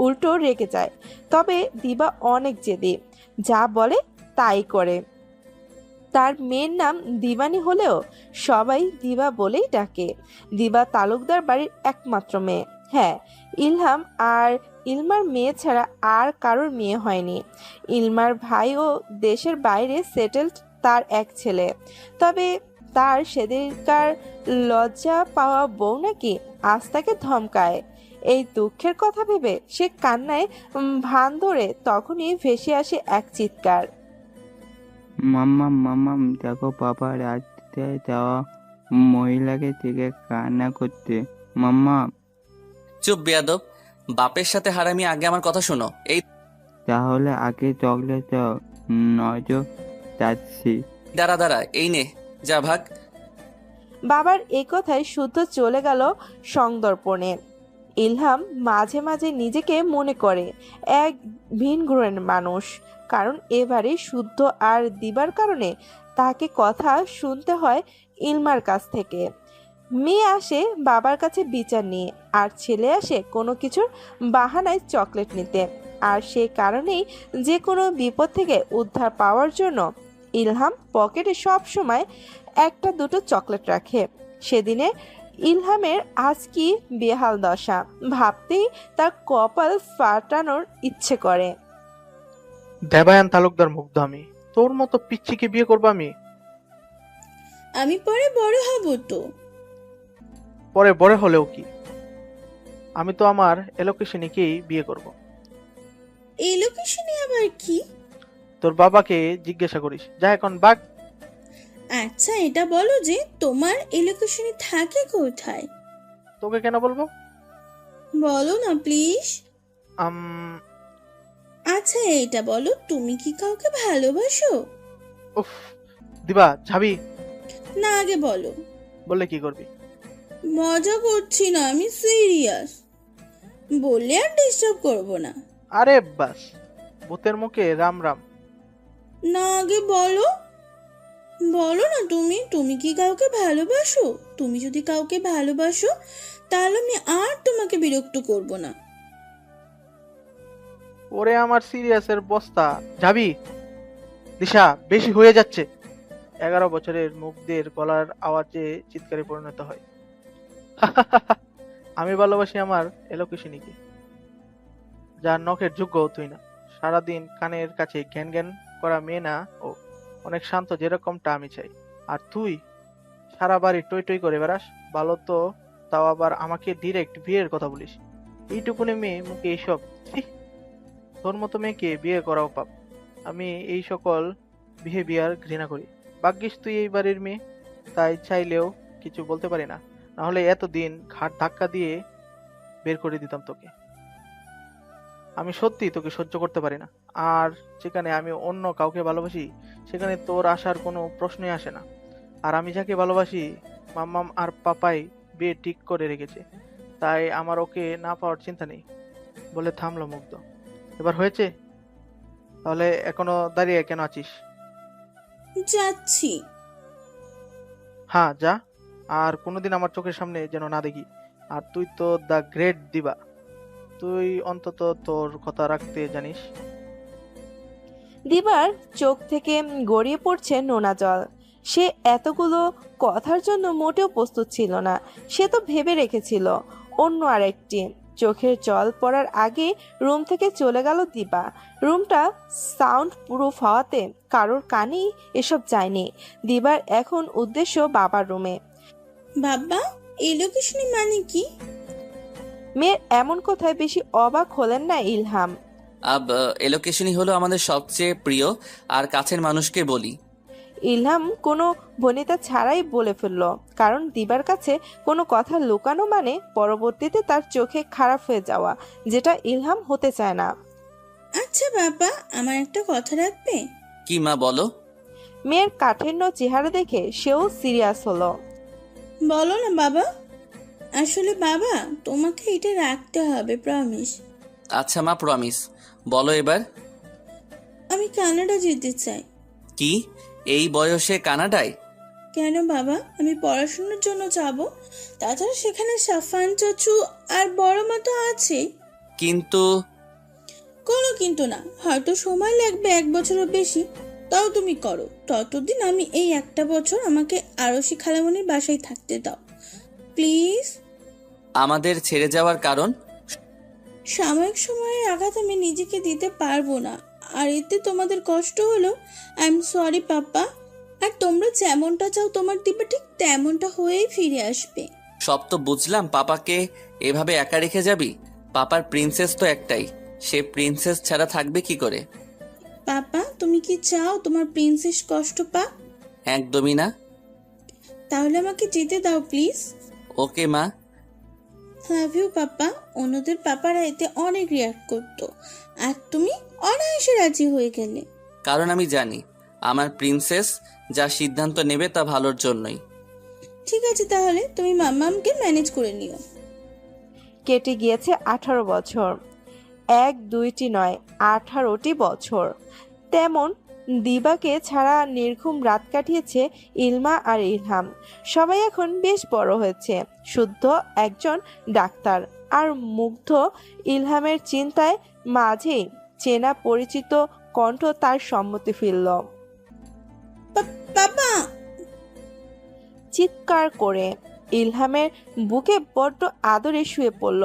উল্টো রেগে যায়। তবে দিবা অনেক জেদি, যা বলে তাই করে। তার মেয়ের নাম দিবানী হলেও সবাই দিবা বলেই ডাকে। দিবা তালুকদার বাড়ির একমাত্র মেয়ে। হ্যাঁ, ইলহাম আর ইলমার মেয়ে ছাড়া আর কারোর মেয়ে হয়নি। ইলমার ভাইও দেশের বাইরে সেটেলড, তার এক ছেলে। তবে তার সেদিনকার লজ্জা পাওয়া বউ নাকি আজ তাকে ধমকায়। এই দুঃখের কথা ভেবে সে কান্নায় ভান ধরে তখনই ভেসে আসে এক চিৎকার। মাম্মাম মাম্মাম, দেখো বাবা রাস্তায় যাওয়া মহিলাকে থেকে কান্না করতে। মাম্মা। চুপ বেয়াদব, বাপের সাথে হারামি, আগে আমার কথা শোনো। এই তাহলে আগে চকলেট দাও, নয়তো যাচ্ছি। দাঁড়া দাঁড়া, এই নে, যা ভাগ। বাবার এই কথায় শুদ্ধ চলে গেল সংদর্পণে। ইলহাম মাঝে মাঝে নিজেকে মনে করে এক ভিন গ্রহের মানুষ, কারণ এবারে শুদ্ধ আর দিবার কারণে তাকে কথা শুনতে হয় ইলমার কাছ থেকে। মেয়ে আসে বাবার কাছে বিচার নিয়ে, আর ছেলে আসে কোনো কিছুর বাহানায় চকলেট নিতে। আর সে কারণেই যে কোনো বিপদ থেকে উদ্ধার পাওয়ার জন্য ইলহাম পকেটে সব সময় একটা দুটো চকলেট রাখে। সেদিনে ইলহামের আজ কি বেহাল দশা ভাবতেই তার কপাল ফাটানোর ইচ্ছে করে। দেবায়ান তালুকদার মুগ্ধ আমি, তোর মতো পিচ্চিকে বিয়ে করবো আমি? আমি পরে বড় হব তো। পরে বড় হলেও কি, আমি তো আমার এলোকেশনীকেই বিয়ে করব। এই লোকেশনে আবার কি? তোর বাবাকে জিজ্ঞাসা করিস, যা এখন বাঘ। আচ্ছা এটা বলো যে তোমার এই লোকেশনে থাকে কোথায়? তোকে কেন বলবো? বলো না প্লিজ। আম আচ্ছা এটা বলো, তুমি কি কাউকে ভালোবাসো? উফ, দিবা যাবি না আগে বলো। বললে কি করবি? মজা করছি না, আমি সিরিয়াস। বললে আর ডিস্টার্ব করব না। আরে বাস, ভূতের মুখে রাম রাম। না আগে বলো, বলো না তুমি কি কাউকে ভালোবাসো? তুমি যদি কাউকে ভালোবাসো তাহলে আমি আর তোমাকে বিরক্ত করব না। ওরে আমার সিরিয়াসের বস্তা, যাবি? দিশা বেশি হয়ে যাচ্ছে। 11 বছরের মুখদের গলার আওয়াজে চিৎকারে পরিণত হয়। আমি ভালোবাসি আমার এলোকেশনীকে, যার নখের যোগ্য তুই না। সারাদিন কানের কাছে জ্ঞান জ্ঞান করা মেয়ে না ও, অনেক শান্ত, যেরকমটা আমি চাই। আর তুই সারা বাড়ি টই টই করে বেড়াস, ভালো তো, তাও আবার আমাকে ডিরেক্ট বিয়ের কথা বলিস। এইটুকুনি মেয়ে মুখে এইসব, তোর মতো মেয়েকে বিয়ে করাও পাপ। আমি এই সকল বিহেভিয়ার ঘৃণা করি। ভাগ্যিস তুই এই বাড়ির মেয়ে, তাই চাইলেও কিছু বলতে পারি না, নাহলে এতদিন ঘাট ধাক্কা দিয়ে বের করে দিতাম তোকে। আমি সত্যি তোকে সহ্য করতে পারি না। আর যেখানে আমি অন্য কাউকে ভালোবাসি সেখানে তোর আসার কোনো প্রশ্নই আসে না। আর আমি যাকে ভালোবাসি মাম্মাম আর পাপাই বিয়ে ঠিক করে রেখেছে, তাই আমার ওকে না পাওয়ার চিন্তা নেই। বলে থামলো মুগ্ধ। এবার হয়েছে? তাহলে এখনো দাঁড়িয়ে কেন আছিস? যাচ্ছি। হ্যাঁ যা, আর কোনোদিন আমার চোখের সামনে যেন না দেখি। আর তুই তো দ্য গ্রেট দিবা, তুই অন্তত তোর কথা রাখতে জানিস। দিবার চোখ থেকে গড়িয়ে পড়ছে নোনা জল। সে এতগুলো কথার জন্য মোটেও প্রস্তুত ছিল না। সে তো ভেবে রেখেছিল অন্য আরেকটি। চোখের জল পড়ার আগে রুম থেকে চলে গেল দিবা। রুমটা সাউন্ড প্রুফ হওয়াতে কারোর কানেই এসব যায়নি। দিবার এখন উদ্দেশ্য বাবার রুমে। বাবা এই লোকেশনে মানে কি? মেয়ের এমন কথায় বেশি অবাক হলেন না ইলহাম। এলোকেশনই হলো আমাদের সবচেয়ে প্রিয় আর কাছের মানুষকে বলি। ইলহাম কোনো ভনিতা ছাড়াই বলে ফেলল, কারণ দিবার কাছে কোনো কথা লুকানো মানে পরবর্তীতে তার চোখে খারাপ হয়ে যাওয়া, যেটা ইলহাম হতে চায় না। আচ্ছা বাবা, আমার একটা কথা রাখবে? কি মা বলো? মেয়ের কাঠিন্য চেহারা দেখে সেও সিরিয়াস হলো। বলো না বাবা। আসলে বাবা, তোমাকে এটা রাখতে হবে, প্রমিস। আচ্ছা মা, প্রমিস। বলো এবার। আমি কানাডা যেতে চাই। কি এই বয়সে কানাডায়? কেন বাবা? আমি পড়াশোনার জন্য যাব। তাছাড়া সেখানে সাফান চাচু আর বড় মা তো আছে। কিন্তু কোনো কিন্তু না, হয়তো সময় লাগবে 1 বছরও বেশি। তাও তুমি করো। ততদিন আমি এই একটা বছর আমাকে আরশি খালামণির বাসায় থাকতে দাও প্লিজ। আমাদের ছেড়ে যাওয়ার কারণ? সাময়িক সময়ের আঘাত আমি নিজেকে দিতে পারবো না, আর এতে তোমাদের কষ্ট হলো। আই এম সরি পাপা। আর তোমরা যেমনটা চাও তোমার দিবা ঠিক তেমনটা হয়েই ফিরে আসবে। সব তো বুঝলাম, পাপাকে এভাবে একা রেখে যাবি? পাপার প্রিন্সেস তো একটাই, সে প্রিন্সেস ছাড়া থাকবে কি করে? পাপা, তুমি কি চাও তোমার প্রিন্সেস কষ্ট পাক? একদমই না। তাহলে আমাকে যেতে দাও প্লিজ। ওকে মা। Love you papa. অন্যদের পাপারা এতে অনেক রিয়াক্ট করতো, আর তুমি অনায়াসে রাজি হয়ে গেলে। কারণ আমি জানি আমার প্রিন্সেস যা সিদ্ধান্ত নেবে তা ভালোর জন্যই। ঠিক আছে, তাহলে তুমি মাম্মামকে ম্যানেজ করে নিও। কেটে গিয়েছে 18 বছর। 1-2টি নয়, 18টি বছর। তেমন দিবাকে ছাড়া নির্ঘুম রাত কাটিয়েছে ইলমা আর ইলহাম। সবাই এখন বেশ বড় হয়েছে। শুদ্ধ একজন ডাক্তার আর মুগ্ধ ইলহামের চিন্তায় মাঝেই চেনা পরিচিত কণ্ঠ তার সম্মতি ফিরল। বাবা! চিৎকার করে ইলহামের বুকে বড্ড আদরে শুয়ে পড়ল।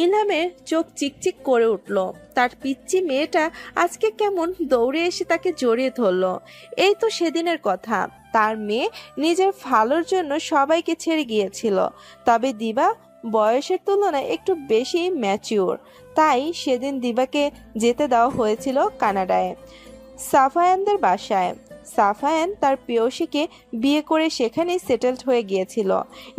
ইলহামের চোখ চিকচিক করে উঠল। তার পিচ্চি মেয়েটা আজকে কেমন দৌড়ে এসে তাকে জড়িয়ে ধরল। এই তো সেদিনের কথা, তার মেয়ে নিজের ভালোর জন্য সবাইকে ছেড়ে গিয়েছিল। তবে দিবা বয়সের তুলনায় একটু বেশি ম্যাচিওর, তাই সেদিন দিবাকে যেতে দেওয়া হয়েছিল কানাডায়, সাফায়ানদের বাসায়। সাফায়ান তার প্রেয়সীকে বিয়ে করে সেখানেই সেটেলড হয়ে গিয়েছিল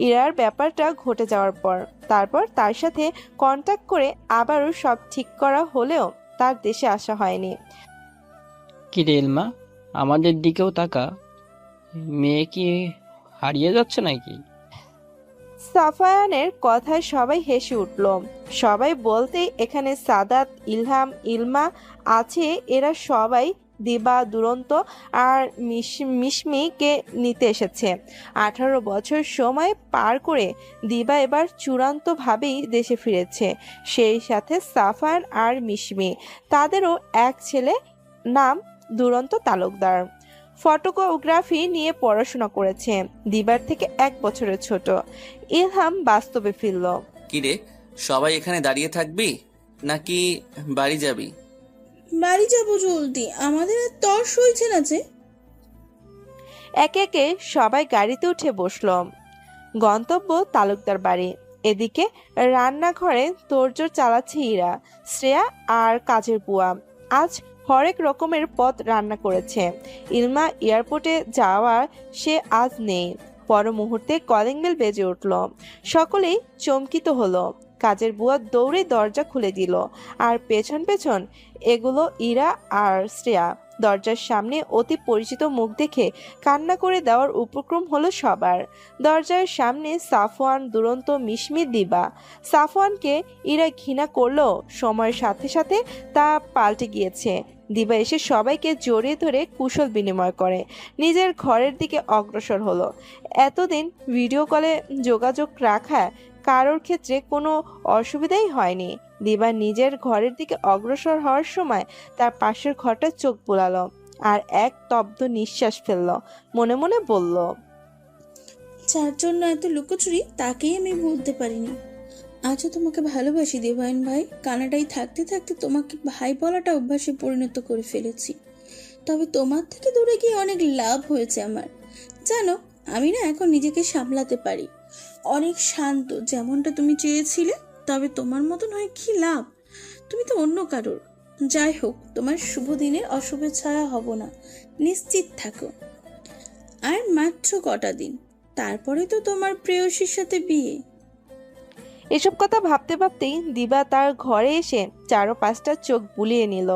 ইরার ব্যাপারটা ঘটে যাওয়ার পর। তারপর তার সাথে কন্ট্যাক্ট করে আবারও সব ঠিক করা হলেও তার দেশে আসা হয়নি। কি রে এলমা, আমাদের দিকেও তাকা। মেয়ে কি হারিয়ে যাচ্ছে নাকি? সাফায়ানের কথায় সবাই হেসে উঠল। সবাই বলতেই এখানে সাদাত, ইলহাম, ইলমা আছে। এরা সবাই দিবা, দুরন্ত আর মিশমিকে নিতে এসেছে। 18 বছর সময় পার করে দিবা এবার চূড়ান্তভাবেই দেশে ফিরেছে, সেই সাথে সাফায়ান আর মিশমি। তাদেরও এক ছেলে, নাম দুরন্ত তালুকদার। ফটোগ্রাফি নিয়ে পড়াশোনা করেছে, দিবার থেকে 1 বছরের ছোট। ইলহাম বাস্তবে ফিরল। কিরে, সবাই এখানে দাঁড়িয়ে থাকবি নাকি বাড়ি যাবি? বাড়ি যাবো জলদি, আমাদের আর তর সইছে না যে। একে একে সবাই গাড়িতে উঠে বসল। গন্তব্য তালুকদার বাড়ি। এদিকে রান্নাঘরে তোড়জোড় চালাচ্ছে ইরা, শ্রেয়া আর কাজের বুয়া। আজ হরেক রকমের পদ রান্না করেছে। ইলমা এয়ারপোর্টে যাওয়ার সে আজ নেই। পর মুহূর্তে কলিং বেল বেজে উঠল। সকলেই চমকিত হলো। কাজের বুয়া দৌড়ে দরজা খুলে দিল, আর পেছন পেছন এগুলো ইরা আর শ্রেয়া। দরজার সামনে অতি পরিচিত মুখ দেখে কান্না করে দেওয়ার উপক্রম হলো সবার। দরজার সামনে সাফওয়ান, দুরন্ত, মিশমি, দিবা। সাফওয়ানকে ইরা ঘৃণা করলেও সময়ের সাথে সাথে তা পাল্টে গিয়েছে। দিবা এসে সবাইকে জড়িয়ে ধরে কুশল বিনিময় করে নিজের ঘরের দিকে অগ্রসর হলো। এতদিন ভিডিও কলে যোগাযোগ রাখা কারোর ক্ষেত্রে কোনো অসুবিধাই হয়নি। দিবা নিজের ঘরের দিকে অগ্রসর হওয়ার সময় তার পাশের ঘরটা চোখ বুলালো আর এক তব্ধ নিঃশ্বাস ফেলল। মনে মনে বলল, যার জন্য এত লুকোচুরি তাকেই আমি ভুলতে পারিনি। আজও তোমাকে ভালোবাসি দেবায়ন ভাই। কানাডায় থাকতে থাকতে তোমাকে ভাই বলাটা অভ্যাসে পরিণত করে ফেলেছি। তবে তোমার থেকে দূরে গিয়ে অনেক লাভ হয়েছে আমার। জানো, আমি না এখন নিজেকে সামলাতে পারি, অনেক শান্ত, যেমনটা তুমি চেয়েছিলে। তবে তোমার মতন হয় কি লাভ, তুমি তো অন্য কারোর। যাই হোক, তোমার শুভ দিনের অশুভ ছায়া হব না, নিশ্চিত থাকো। আর মাত্র কটা দিন, তারপরে তো তোমার প্রেয়সীর সাথে বিয়ে। এসব কথা ভাবতে ভাবতেই দিবা তার ঘরে এসে চারপাশটা চোখ বুলিয়ে নিল।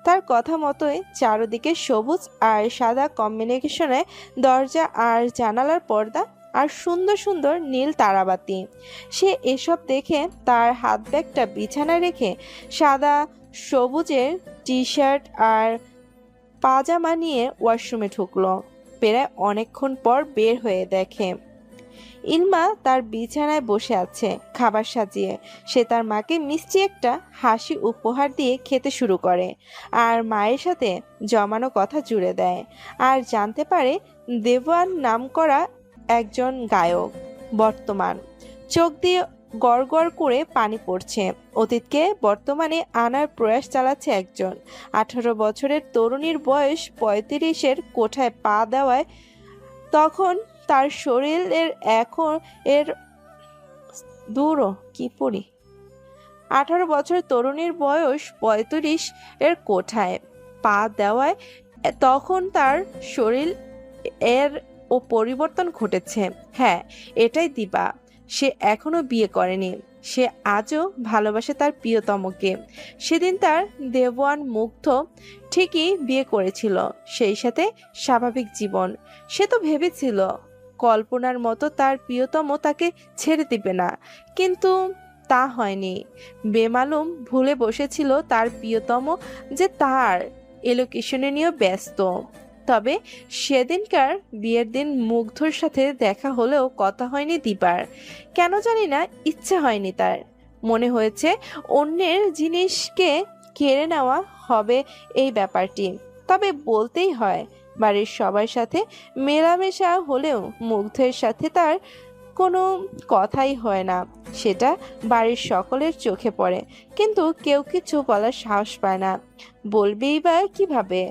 তার কথা মতোই চারদিকে সবুজ আর সাদা কম্বিনেশনে দরজা আর জানালার পর্দা আর সুন্দর সুন্দর নীল তারাবাতি। সে এসব দেখে তার হাত ব্যাগটা বিছানায় রেখে সাদা সবুজের টি শার্ট আর পাজামা নিয়ে ওয়াশরুমে ঢুকলো। প্রায় অনেকক্ষণ পর বের হয়ে দেখে ইলমা তার বিছানায় বসে আছে খাবার সাজিয়ে। সে তার মাকে মিষ্টি একটা হাসি উপহার দিয়ে খেতে শুরু করে আর মায়ের সাথে জমানো কথা জুড়ে দেয় আর জানতে পারে দেওয়ান নামকরা একজন গায়ক বর্তমান। চোখ দিয়ে গড়গড় করে পানি পড়ছে। অতীতকে বর্তমানে আনার প্রয়াস চালাচ্ছে একজন 18 বছরের তরুণীর বয়স 35-এর কোঠায় পা দেওয়ায় তখন তার শরীরের এখন এর দূরও কি পড়ি 18 বছরের তরুণীর বয়স 35-এর কোঠায় পা দেওয়ায় তখন তার শরীর এর ও পরিবর্তন ঘটেছে। হ্যাঁ, এটাই দিবা। সে এখনো বিয়ে করেনি। সে আজও ভালোবাসে তার প্রিয়তমকে। সেদিন তার দেওয়ান মুগ্ধ ঠিকই বিয়ে করেছিল, সেই সাথে স্বাভাবিক জীবন। সে তো ভেবেছিল কল্পনার মতো তার প্রিয়তম তাকে ছেড়ে দিবে না, কিন্তু তা হয়নি। বেমালুম ভুলে বসেছিল তার প্রিয়তম যে তার এলোকেশনে নিয়ে ব্যস্ত। তবে সেদিনকার বিয়ের দিন মুগ্ধর সাথে দেখা হলেও কথা হয়নি দিবার। কেন জানি না, ইচ্ছে হয়নি তার। মনে হয়েছে অন্যের জিনিসকে কেড়ে নেওয়া হবে এই ব্যাপারটি। তবে বলতেই হয়, বাড়ির সবার সাথে মেলামেশা হলেও মুগ্ধের সাথে তার কোনো কথাই হয় না। সেটা বাড়ির সকলের চোখে পড়ে, কিন্তু কেউ কিছু বলার সাহস পায় না। বলবেই বা কিভাবে?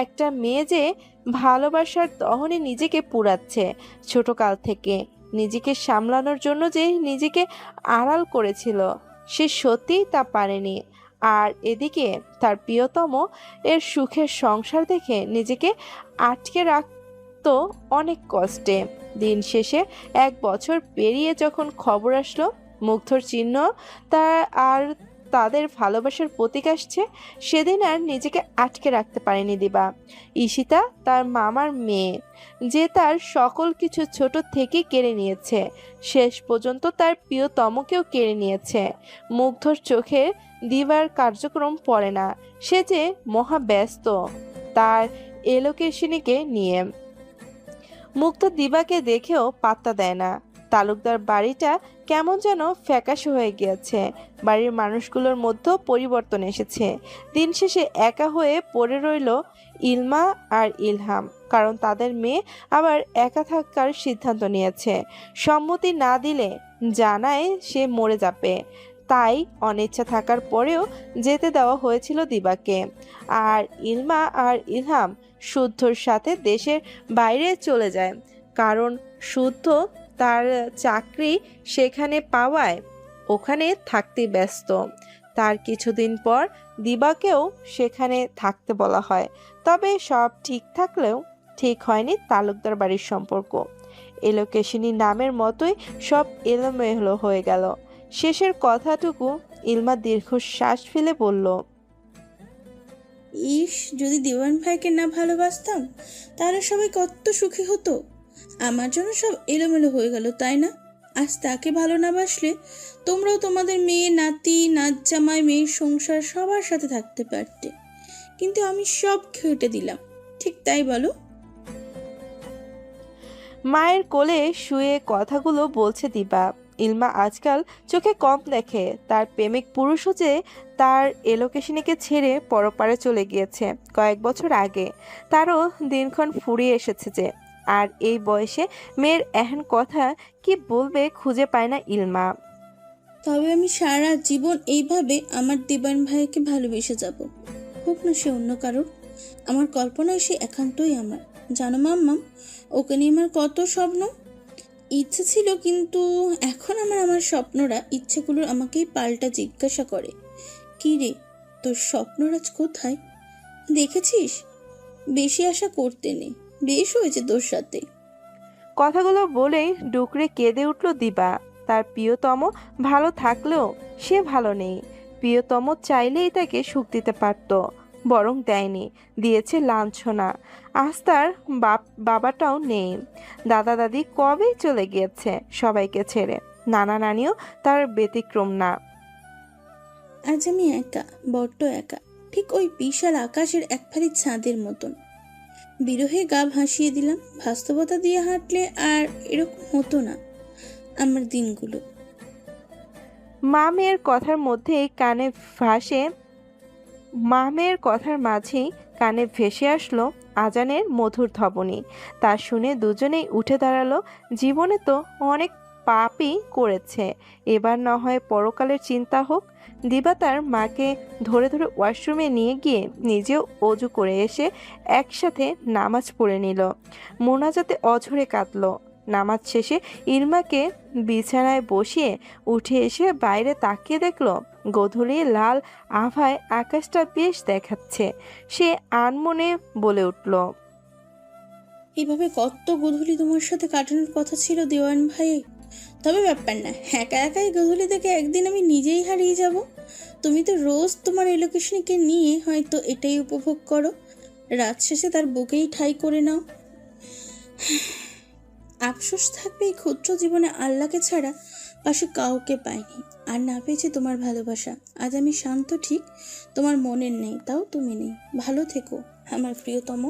একটা মেয়ে যে ভালোবাসার দহনে নিজেকে পুড়াচ্ছে, ছোটকাল থেকে নিজেকে সামলানোর জন্য যে নিজেকে আড়াল করেছিল, সে সত্যিই তা পারেনি। আর এদিকে তার প্রিয়তম এর সুখের সংসার দেখে নিজেকে আটকে রাখতো অনেক কষ্টে। দিন শেষে 1 বছর পেরিয়ে যখন খবর আসলো মুগ্ধর চিহ্ন তার আর তাদের ভালোবাসার প্রতীক আসছে, সেদিন আর নিজেকে আটকে রাখতে পারেনি দিবা। ঈশিতা তার মামার মেয়ে, যে তার সকল কিছু ছোট থেকে কেড়ে নিয়েছে, শেষ পর্যন্ত তার প্রিয়তমকেও কেড়ে নিয়েছে। মুগ্ধর চোখে দিবার কার্যক্রম পড়ে না। সে যে মহা ব্যস্ত তার এলোকেশনীকে নিয়ে। মুগ্ধ দিবাকে দেখেও পাত্তা দেয় না। তালুকদার বাড়িটা কেমন যেন ফ্যাকাশে হয়ে গিয়েছে। বাড়ির মানুষগুলোর মধ্যেও পরিবর্তন এসেছে। দিন শেষে একা হয়ে পড়ে রইল ইলমা আর ইলহাম, কারণ তাদের মেয়ে আবার একা থাকার সিদ্ধান্ত নিয়েছে। সম্মতি না দিলে জানায় সে মরে যাবে। তাই অনিচ্ছা থাকার পরেও যেতে দেওয়া হয়েছিল দিবাকে। আর ইলমা আর ইলহাম শুদ্ধর সাথে দেশের বাইরে চলে যায়, কারণ শুদ্ধ তার চাকরি সেখানে পাওয়ায় ওখানে থাকতে ব্যস্ত। তার কিছুদিন পর দিবাকেও সেখানে থাকতে বলা হয়। তবে সব ঠিক থাকলেও ঠিক হয়নি তালুকদার বাড়ির সম্পর্ক। এলোকেশনী নামের মতোই সব এলোমেলো হয়ে গেল। শেষের কথাটুকু ইলমা দীর্ঘশ্বাস ফেলে বলল, ইস, যদি দেওয়ান ভাইকে না ভালোবাসতাম তাহলে সবাই কত সুখী হতো। আমার জন্য সব এলোমেলো হয়ে গেল, তাই না? আজ তাকে ভালো না বাসলে তোমরাও তোমাদের মেয়ে, নাতি, নাচ জামাই, মেয়ের সংসার সবার সাথে থাকতে পারতে, কিন্তু আমি সব খেটে দিলাম, ঠিক তাই বলো? মায়ের কোলে শুয়ে কথাগুলো বলছে দিবা। ইলমা আজকাল চোখে কম দেখে। তার প্রেমিক পুরুষও যে তার এলোকেশনীকে ছেড়ে পরপারে চলে গিয়েছে কয়েক বছর আগে, তারও দিনক্ষণ ফুরিয়ে এসেছে যে। আর এই বয়সে মেয়ের এহেন কথা কি বলবে খুঁজে পায় না ইলমা। তবে আমি সারা জীবন এইভাবে আমার দেবান ভাইকে ভালোবেসে যাব, হোক না সে অন্য কারোর। আমার কল্পনায় সে একান্তই আমার। জানো মাম্মাম, ওকে নিয়ে আমার কত স্বপ্ন, ইচ্ছে ছিল, কিন্তু এখন আমার স্বপ্নরা ইচ্ছেগুলোর আমাকেই পাল্টা জিজ্ঞাসা করে, কি রে তোর স্বপ্নরাজ কোথায়? দেখেছিস, বেশি আশা করতে নেই, বেশ হয়েছে তোর সাথে। কথাগুলো বলেই ডুকরে কেঁদে উঠল দিবা। তার প্রিয়তম ভালো থাকলেও সে ভালো নেই। প্রিয়তম চাইলেই তাকে সুখ দিতে পারত, বরং দেয়নি, দিয়েছে লাঞ্ছনা। আজ তার বাবাটাও নেই। দাদা দাদি কবেই চলে গিয়েছে সবাইকে ছেড়ে। নানা নানিও তার ব্যতিক্রম না। আজ আমি একা, বড্ড একা, ঠিক ওই বিশাল আকাশের এক ফালি ছাদের মতন। বিরহে গা ভাসিয়ে দিলাম। বাস্তবতা দিয়ে হাঁটলে আর এরকম হতো না আমার দিনগুলো। মা মেয়ের কথার মাঝেই কানে ভেসে আসলো আজানের মধুর ধ্বনি। তা শুনে দুজনেই উঠে দাঁড়ালো। জীবনে তো অনেক পাপই করেছে, এবার না হয় পরকালের চিন্তা হোক। দিবা তার মাকে ধরে ধরে ওয়াশরুমে নিয়ে গিয়ে নিজেও অজু করে এসে একসাথে নামাজ পড়ে নিল। মোনাজাতে অঝরে কাঁদলো। নামাজ শেষে ইলমাকে বিছানায় বসিয়ে উঠে এসে বাইরে তাকিয়ে দেখলো গোধূলি লাল আভায় আকাশটা বেশ দেখাচ্ছে। সে আনমনে বলে উঠল, এইভাবে কত গোধূলি তোমার সাথে কাটানোর কথা ছিল দেওয়ান ভাই। তবে ব্যাপার না, একা একাই গোধূলি থেকে একদিন আমি নিজেই হারিয়ে যাব। তুমি তো রোজ তোমার এলোকেশনীকে নিয়ে হয়তো এটাই উপভোগ করো, রাত শেষে তার বুকেই ঠাঁই করে নাও। আফসোস থাকবে এই ক্ষুদ্র জীবনে আল্লাহকে ছাড়া পাশে কাউকে পাইনি, আর না পেয়েছি তোমার ভালোবাসা। আজ আমি শান্ত, ঠিক তোমার মনের নেই, তাও তুমি নেই। ভালো থেকো আমার প্রিয়তম।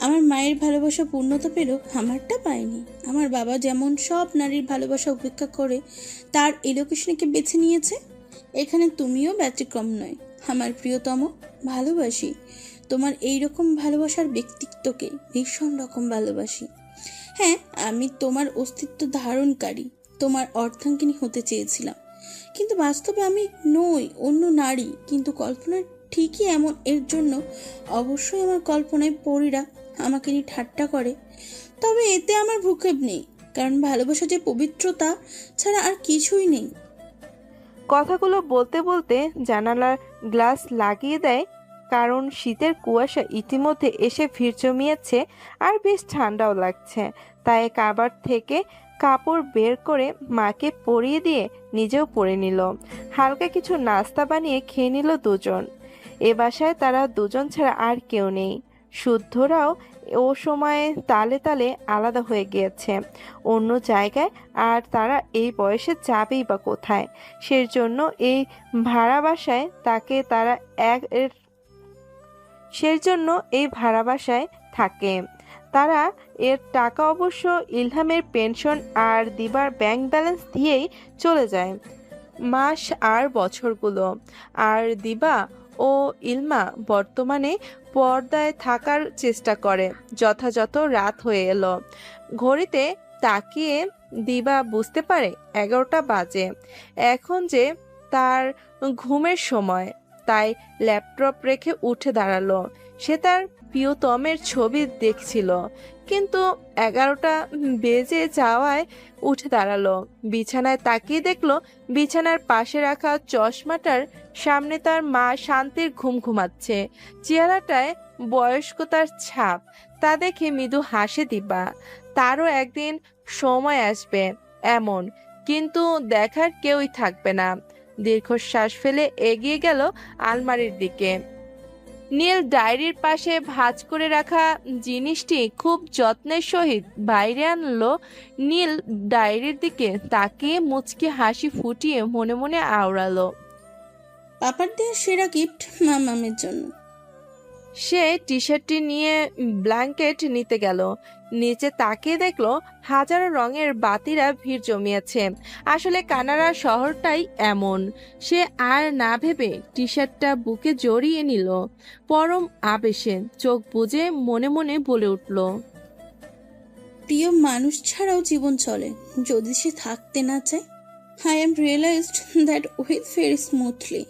আমার মায়ের ভালোবাসা পূর্ণতা পেল, আমারটা পাইনি। আমার বাবা যেমন সব নারীর ভালোবাসা উপেক্ষা করে তার এলোকেশনীকে বেছে নিয়েছে, এখানে তুমিও ব্যতিক্রম নয় আমার প্রিয়তম। ভালোবাসি তোমার এইরকম ভালোবাসার ব্যক্তিত্বকে, ভীষণ রকম ভালোবাসি। হ্যাঁ, আমি তোমার অস্তিত্ব ধারণকারী, তোমার অর্ধাঙ্গিনী হতে চেয়েছিলাম, কিন্তু বাস্তবে আমি নই, অন্য নারী। কিন্তু কল্পনা ঠিকই এমন। এর জন্য অবশ্যই আমার কল্পনায় পরীরা আমাকে নিয়ে ঠাট্টা করে, তবে এতে আমার ভ্রুক্ষেপ নেই, কারণ ভালোবাসা যে পবিত্রতা ছাড়া আর কিছুই নেই। কথাগুলো বলতে বলতে জানালার গ্লাস লাগিয়ে দেয়, কারণ শীতের কুয়াশা ইতিমধ্যে এসে ভিড় জমিয়েছে আর বেশ ঠান্ডাও লাগছে। তাই কাবার থেকে কাপড় বের করে মাকে পরিয়ে দিয়ে নিজেও পরে নিল। হালকা কিছু নাস্তা বানিয়ে খেয়ে নিল দুজন। এ বাসায় তারা দুজন ছাড়া আর কেউ নেই। শুদ্ধরাও ও সময়ে তালে তালে আলাদা হয়ে গিয়েছে অন্য জায়গায়, আর তারা এই বয়সে যাবেই বা কোথায়? সেজন্য এই ভাড়া বাসায় থাকে। তারা এর টাকা অবশ্য ইলহামের পেনশন আর দিবার ব্যাংক ব্যালেন্স দিয়েই চলে যায় মাস আর বছরগুলো। আর দিবা ও ইলমা বর্তমানে পর্দায় থাকার চেষ্টা করে। যথাযথ রাত হয়ে এলো। ঘড়িতে তাকিয়ে দিবা বুঝতে পারে 11টা বাজে। এখন যে তার ঘুমের সময়, তাই ল্যাপটপ রেখে উঠে দাঁড়ালো। সে তার প্রিয়তমের ছবি দেখছিল, কিন্তু 11টা বেজে যাওয়ায় উঠে দাঁড়ালো। বিছানায় তাকিয়ে দেখলো বিছানার পাশে রাখা চশমাটার সামনে তার মা শান্তির ঘুম ঘুমাচ্ছে। চেহারাটায় বয়স্কতার ছাপ। তা দেখে মৃদু হাসে দিবা। তারও একদিন সময় আসবে এমন, কিন্তু দেখার কেউই থাকবে না। দীর্ঘশ্বাস ফেলে এগিয়ে গেল আলমারির দিকে। নীল ডায়েরির পাশে ভাঁজ করে রাখা জিনিসটি খুব যত্নের সহিত বাইরে আনলো। নীল ডায়েরির দিকে তাকিয়ে মুচকি হাসি ফুটিয়ে মনে মনে আওড়ালো, পাপার দেওয়া সেরা গিফট মামামের জন্য। সে টি শার্টটি নিয়ে ব্ল্যাঙ্কেট নিতে গেল। নিচে তাকিয়ে দেখলো হাজারো রঙের বাতিরা ভিড় জমিয়েছে। আসলে কানাডা শহরটাই এমন। সে আর না ভেবে টি শার্টটা বুকে জড়িয়ে নিল। পরম আবেশে চোখ বুজে মনে মনে বলে উঠল, প্রিয় মানুষ ছাড়াও জীবন চলে যদি সে থাকতে না চায়। I am realized that way very smoothly.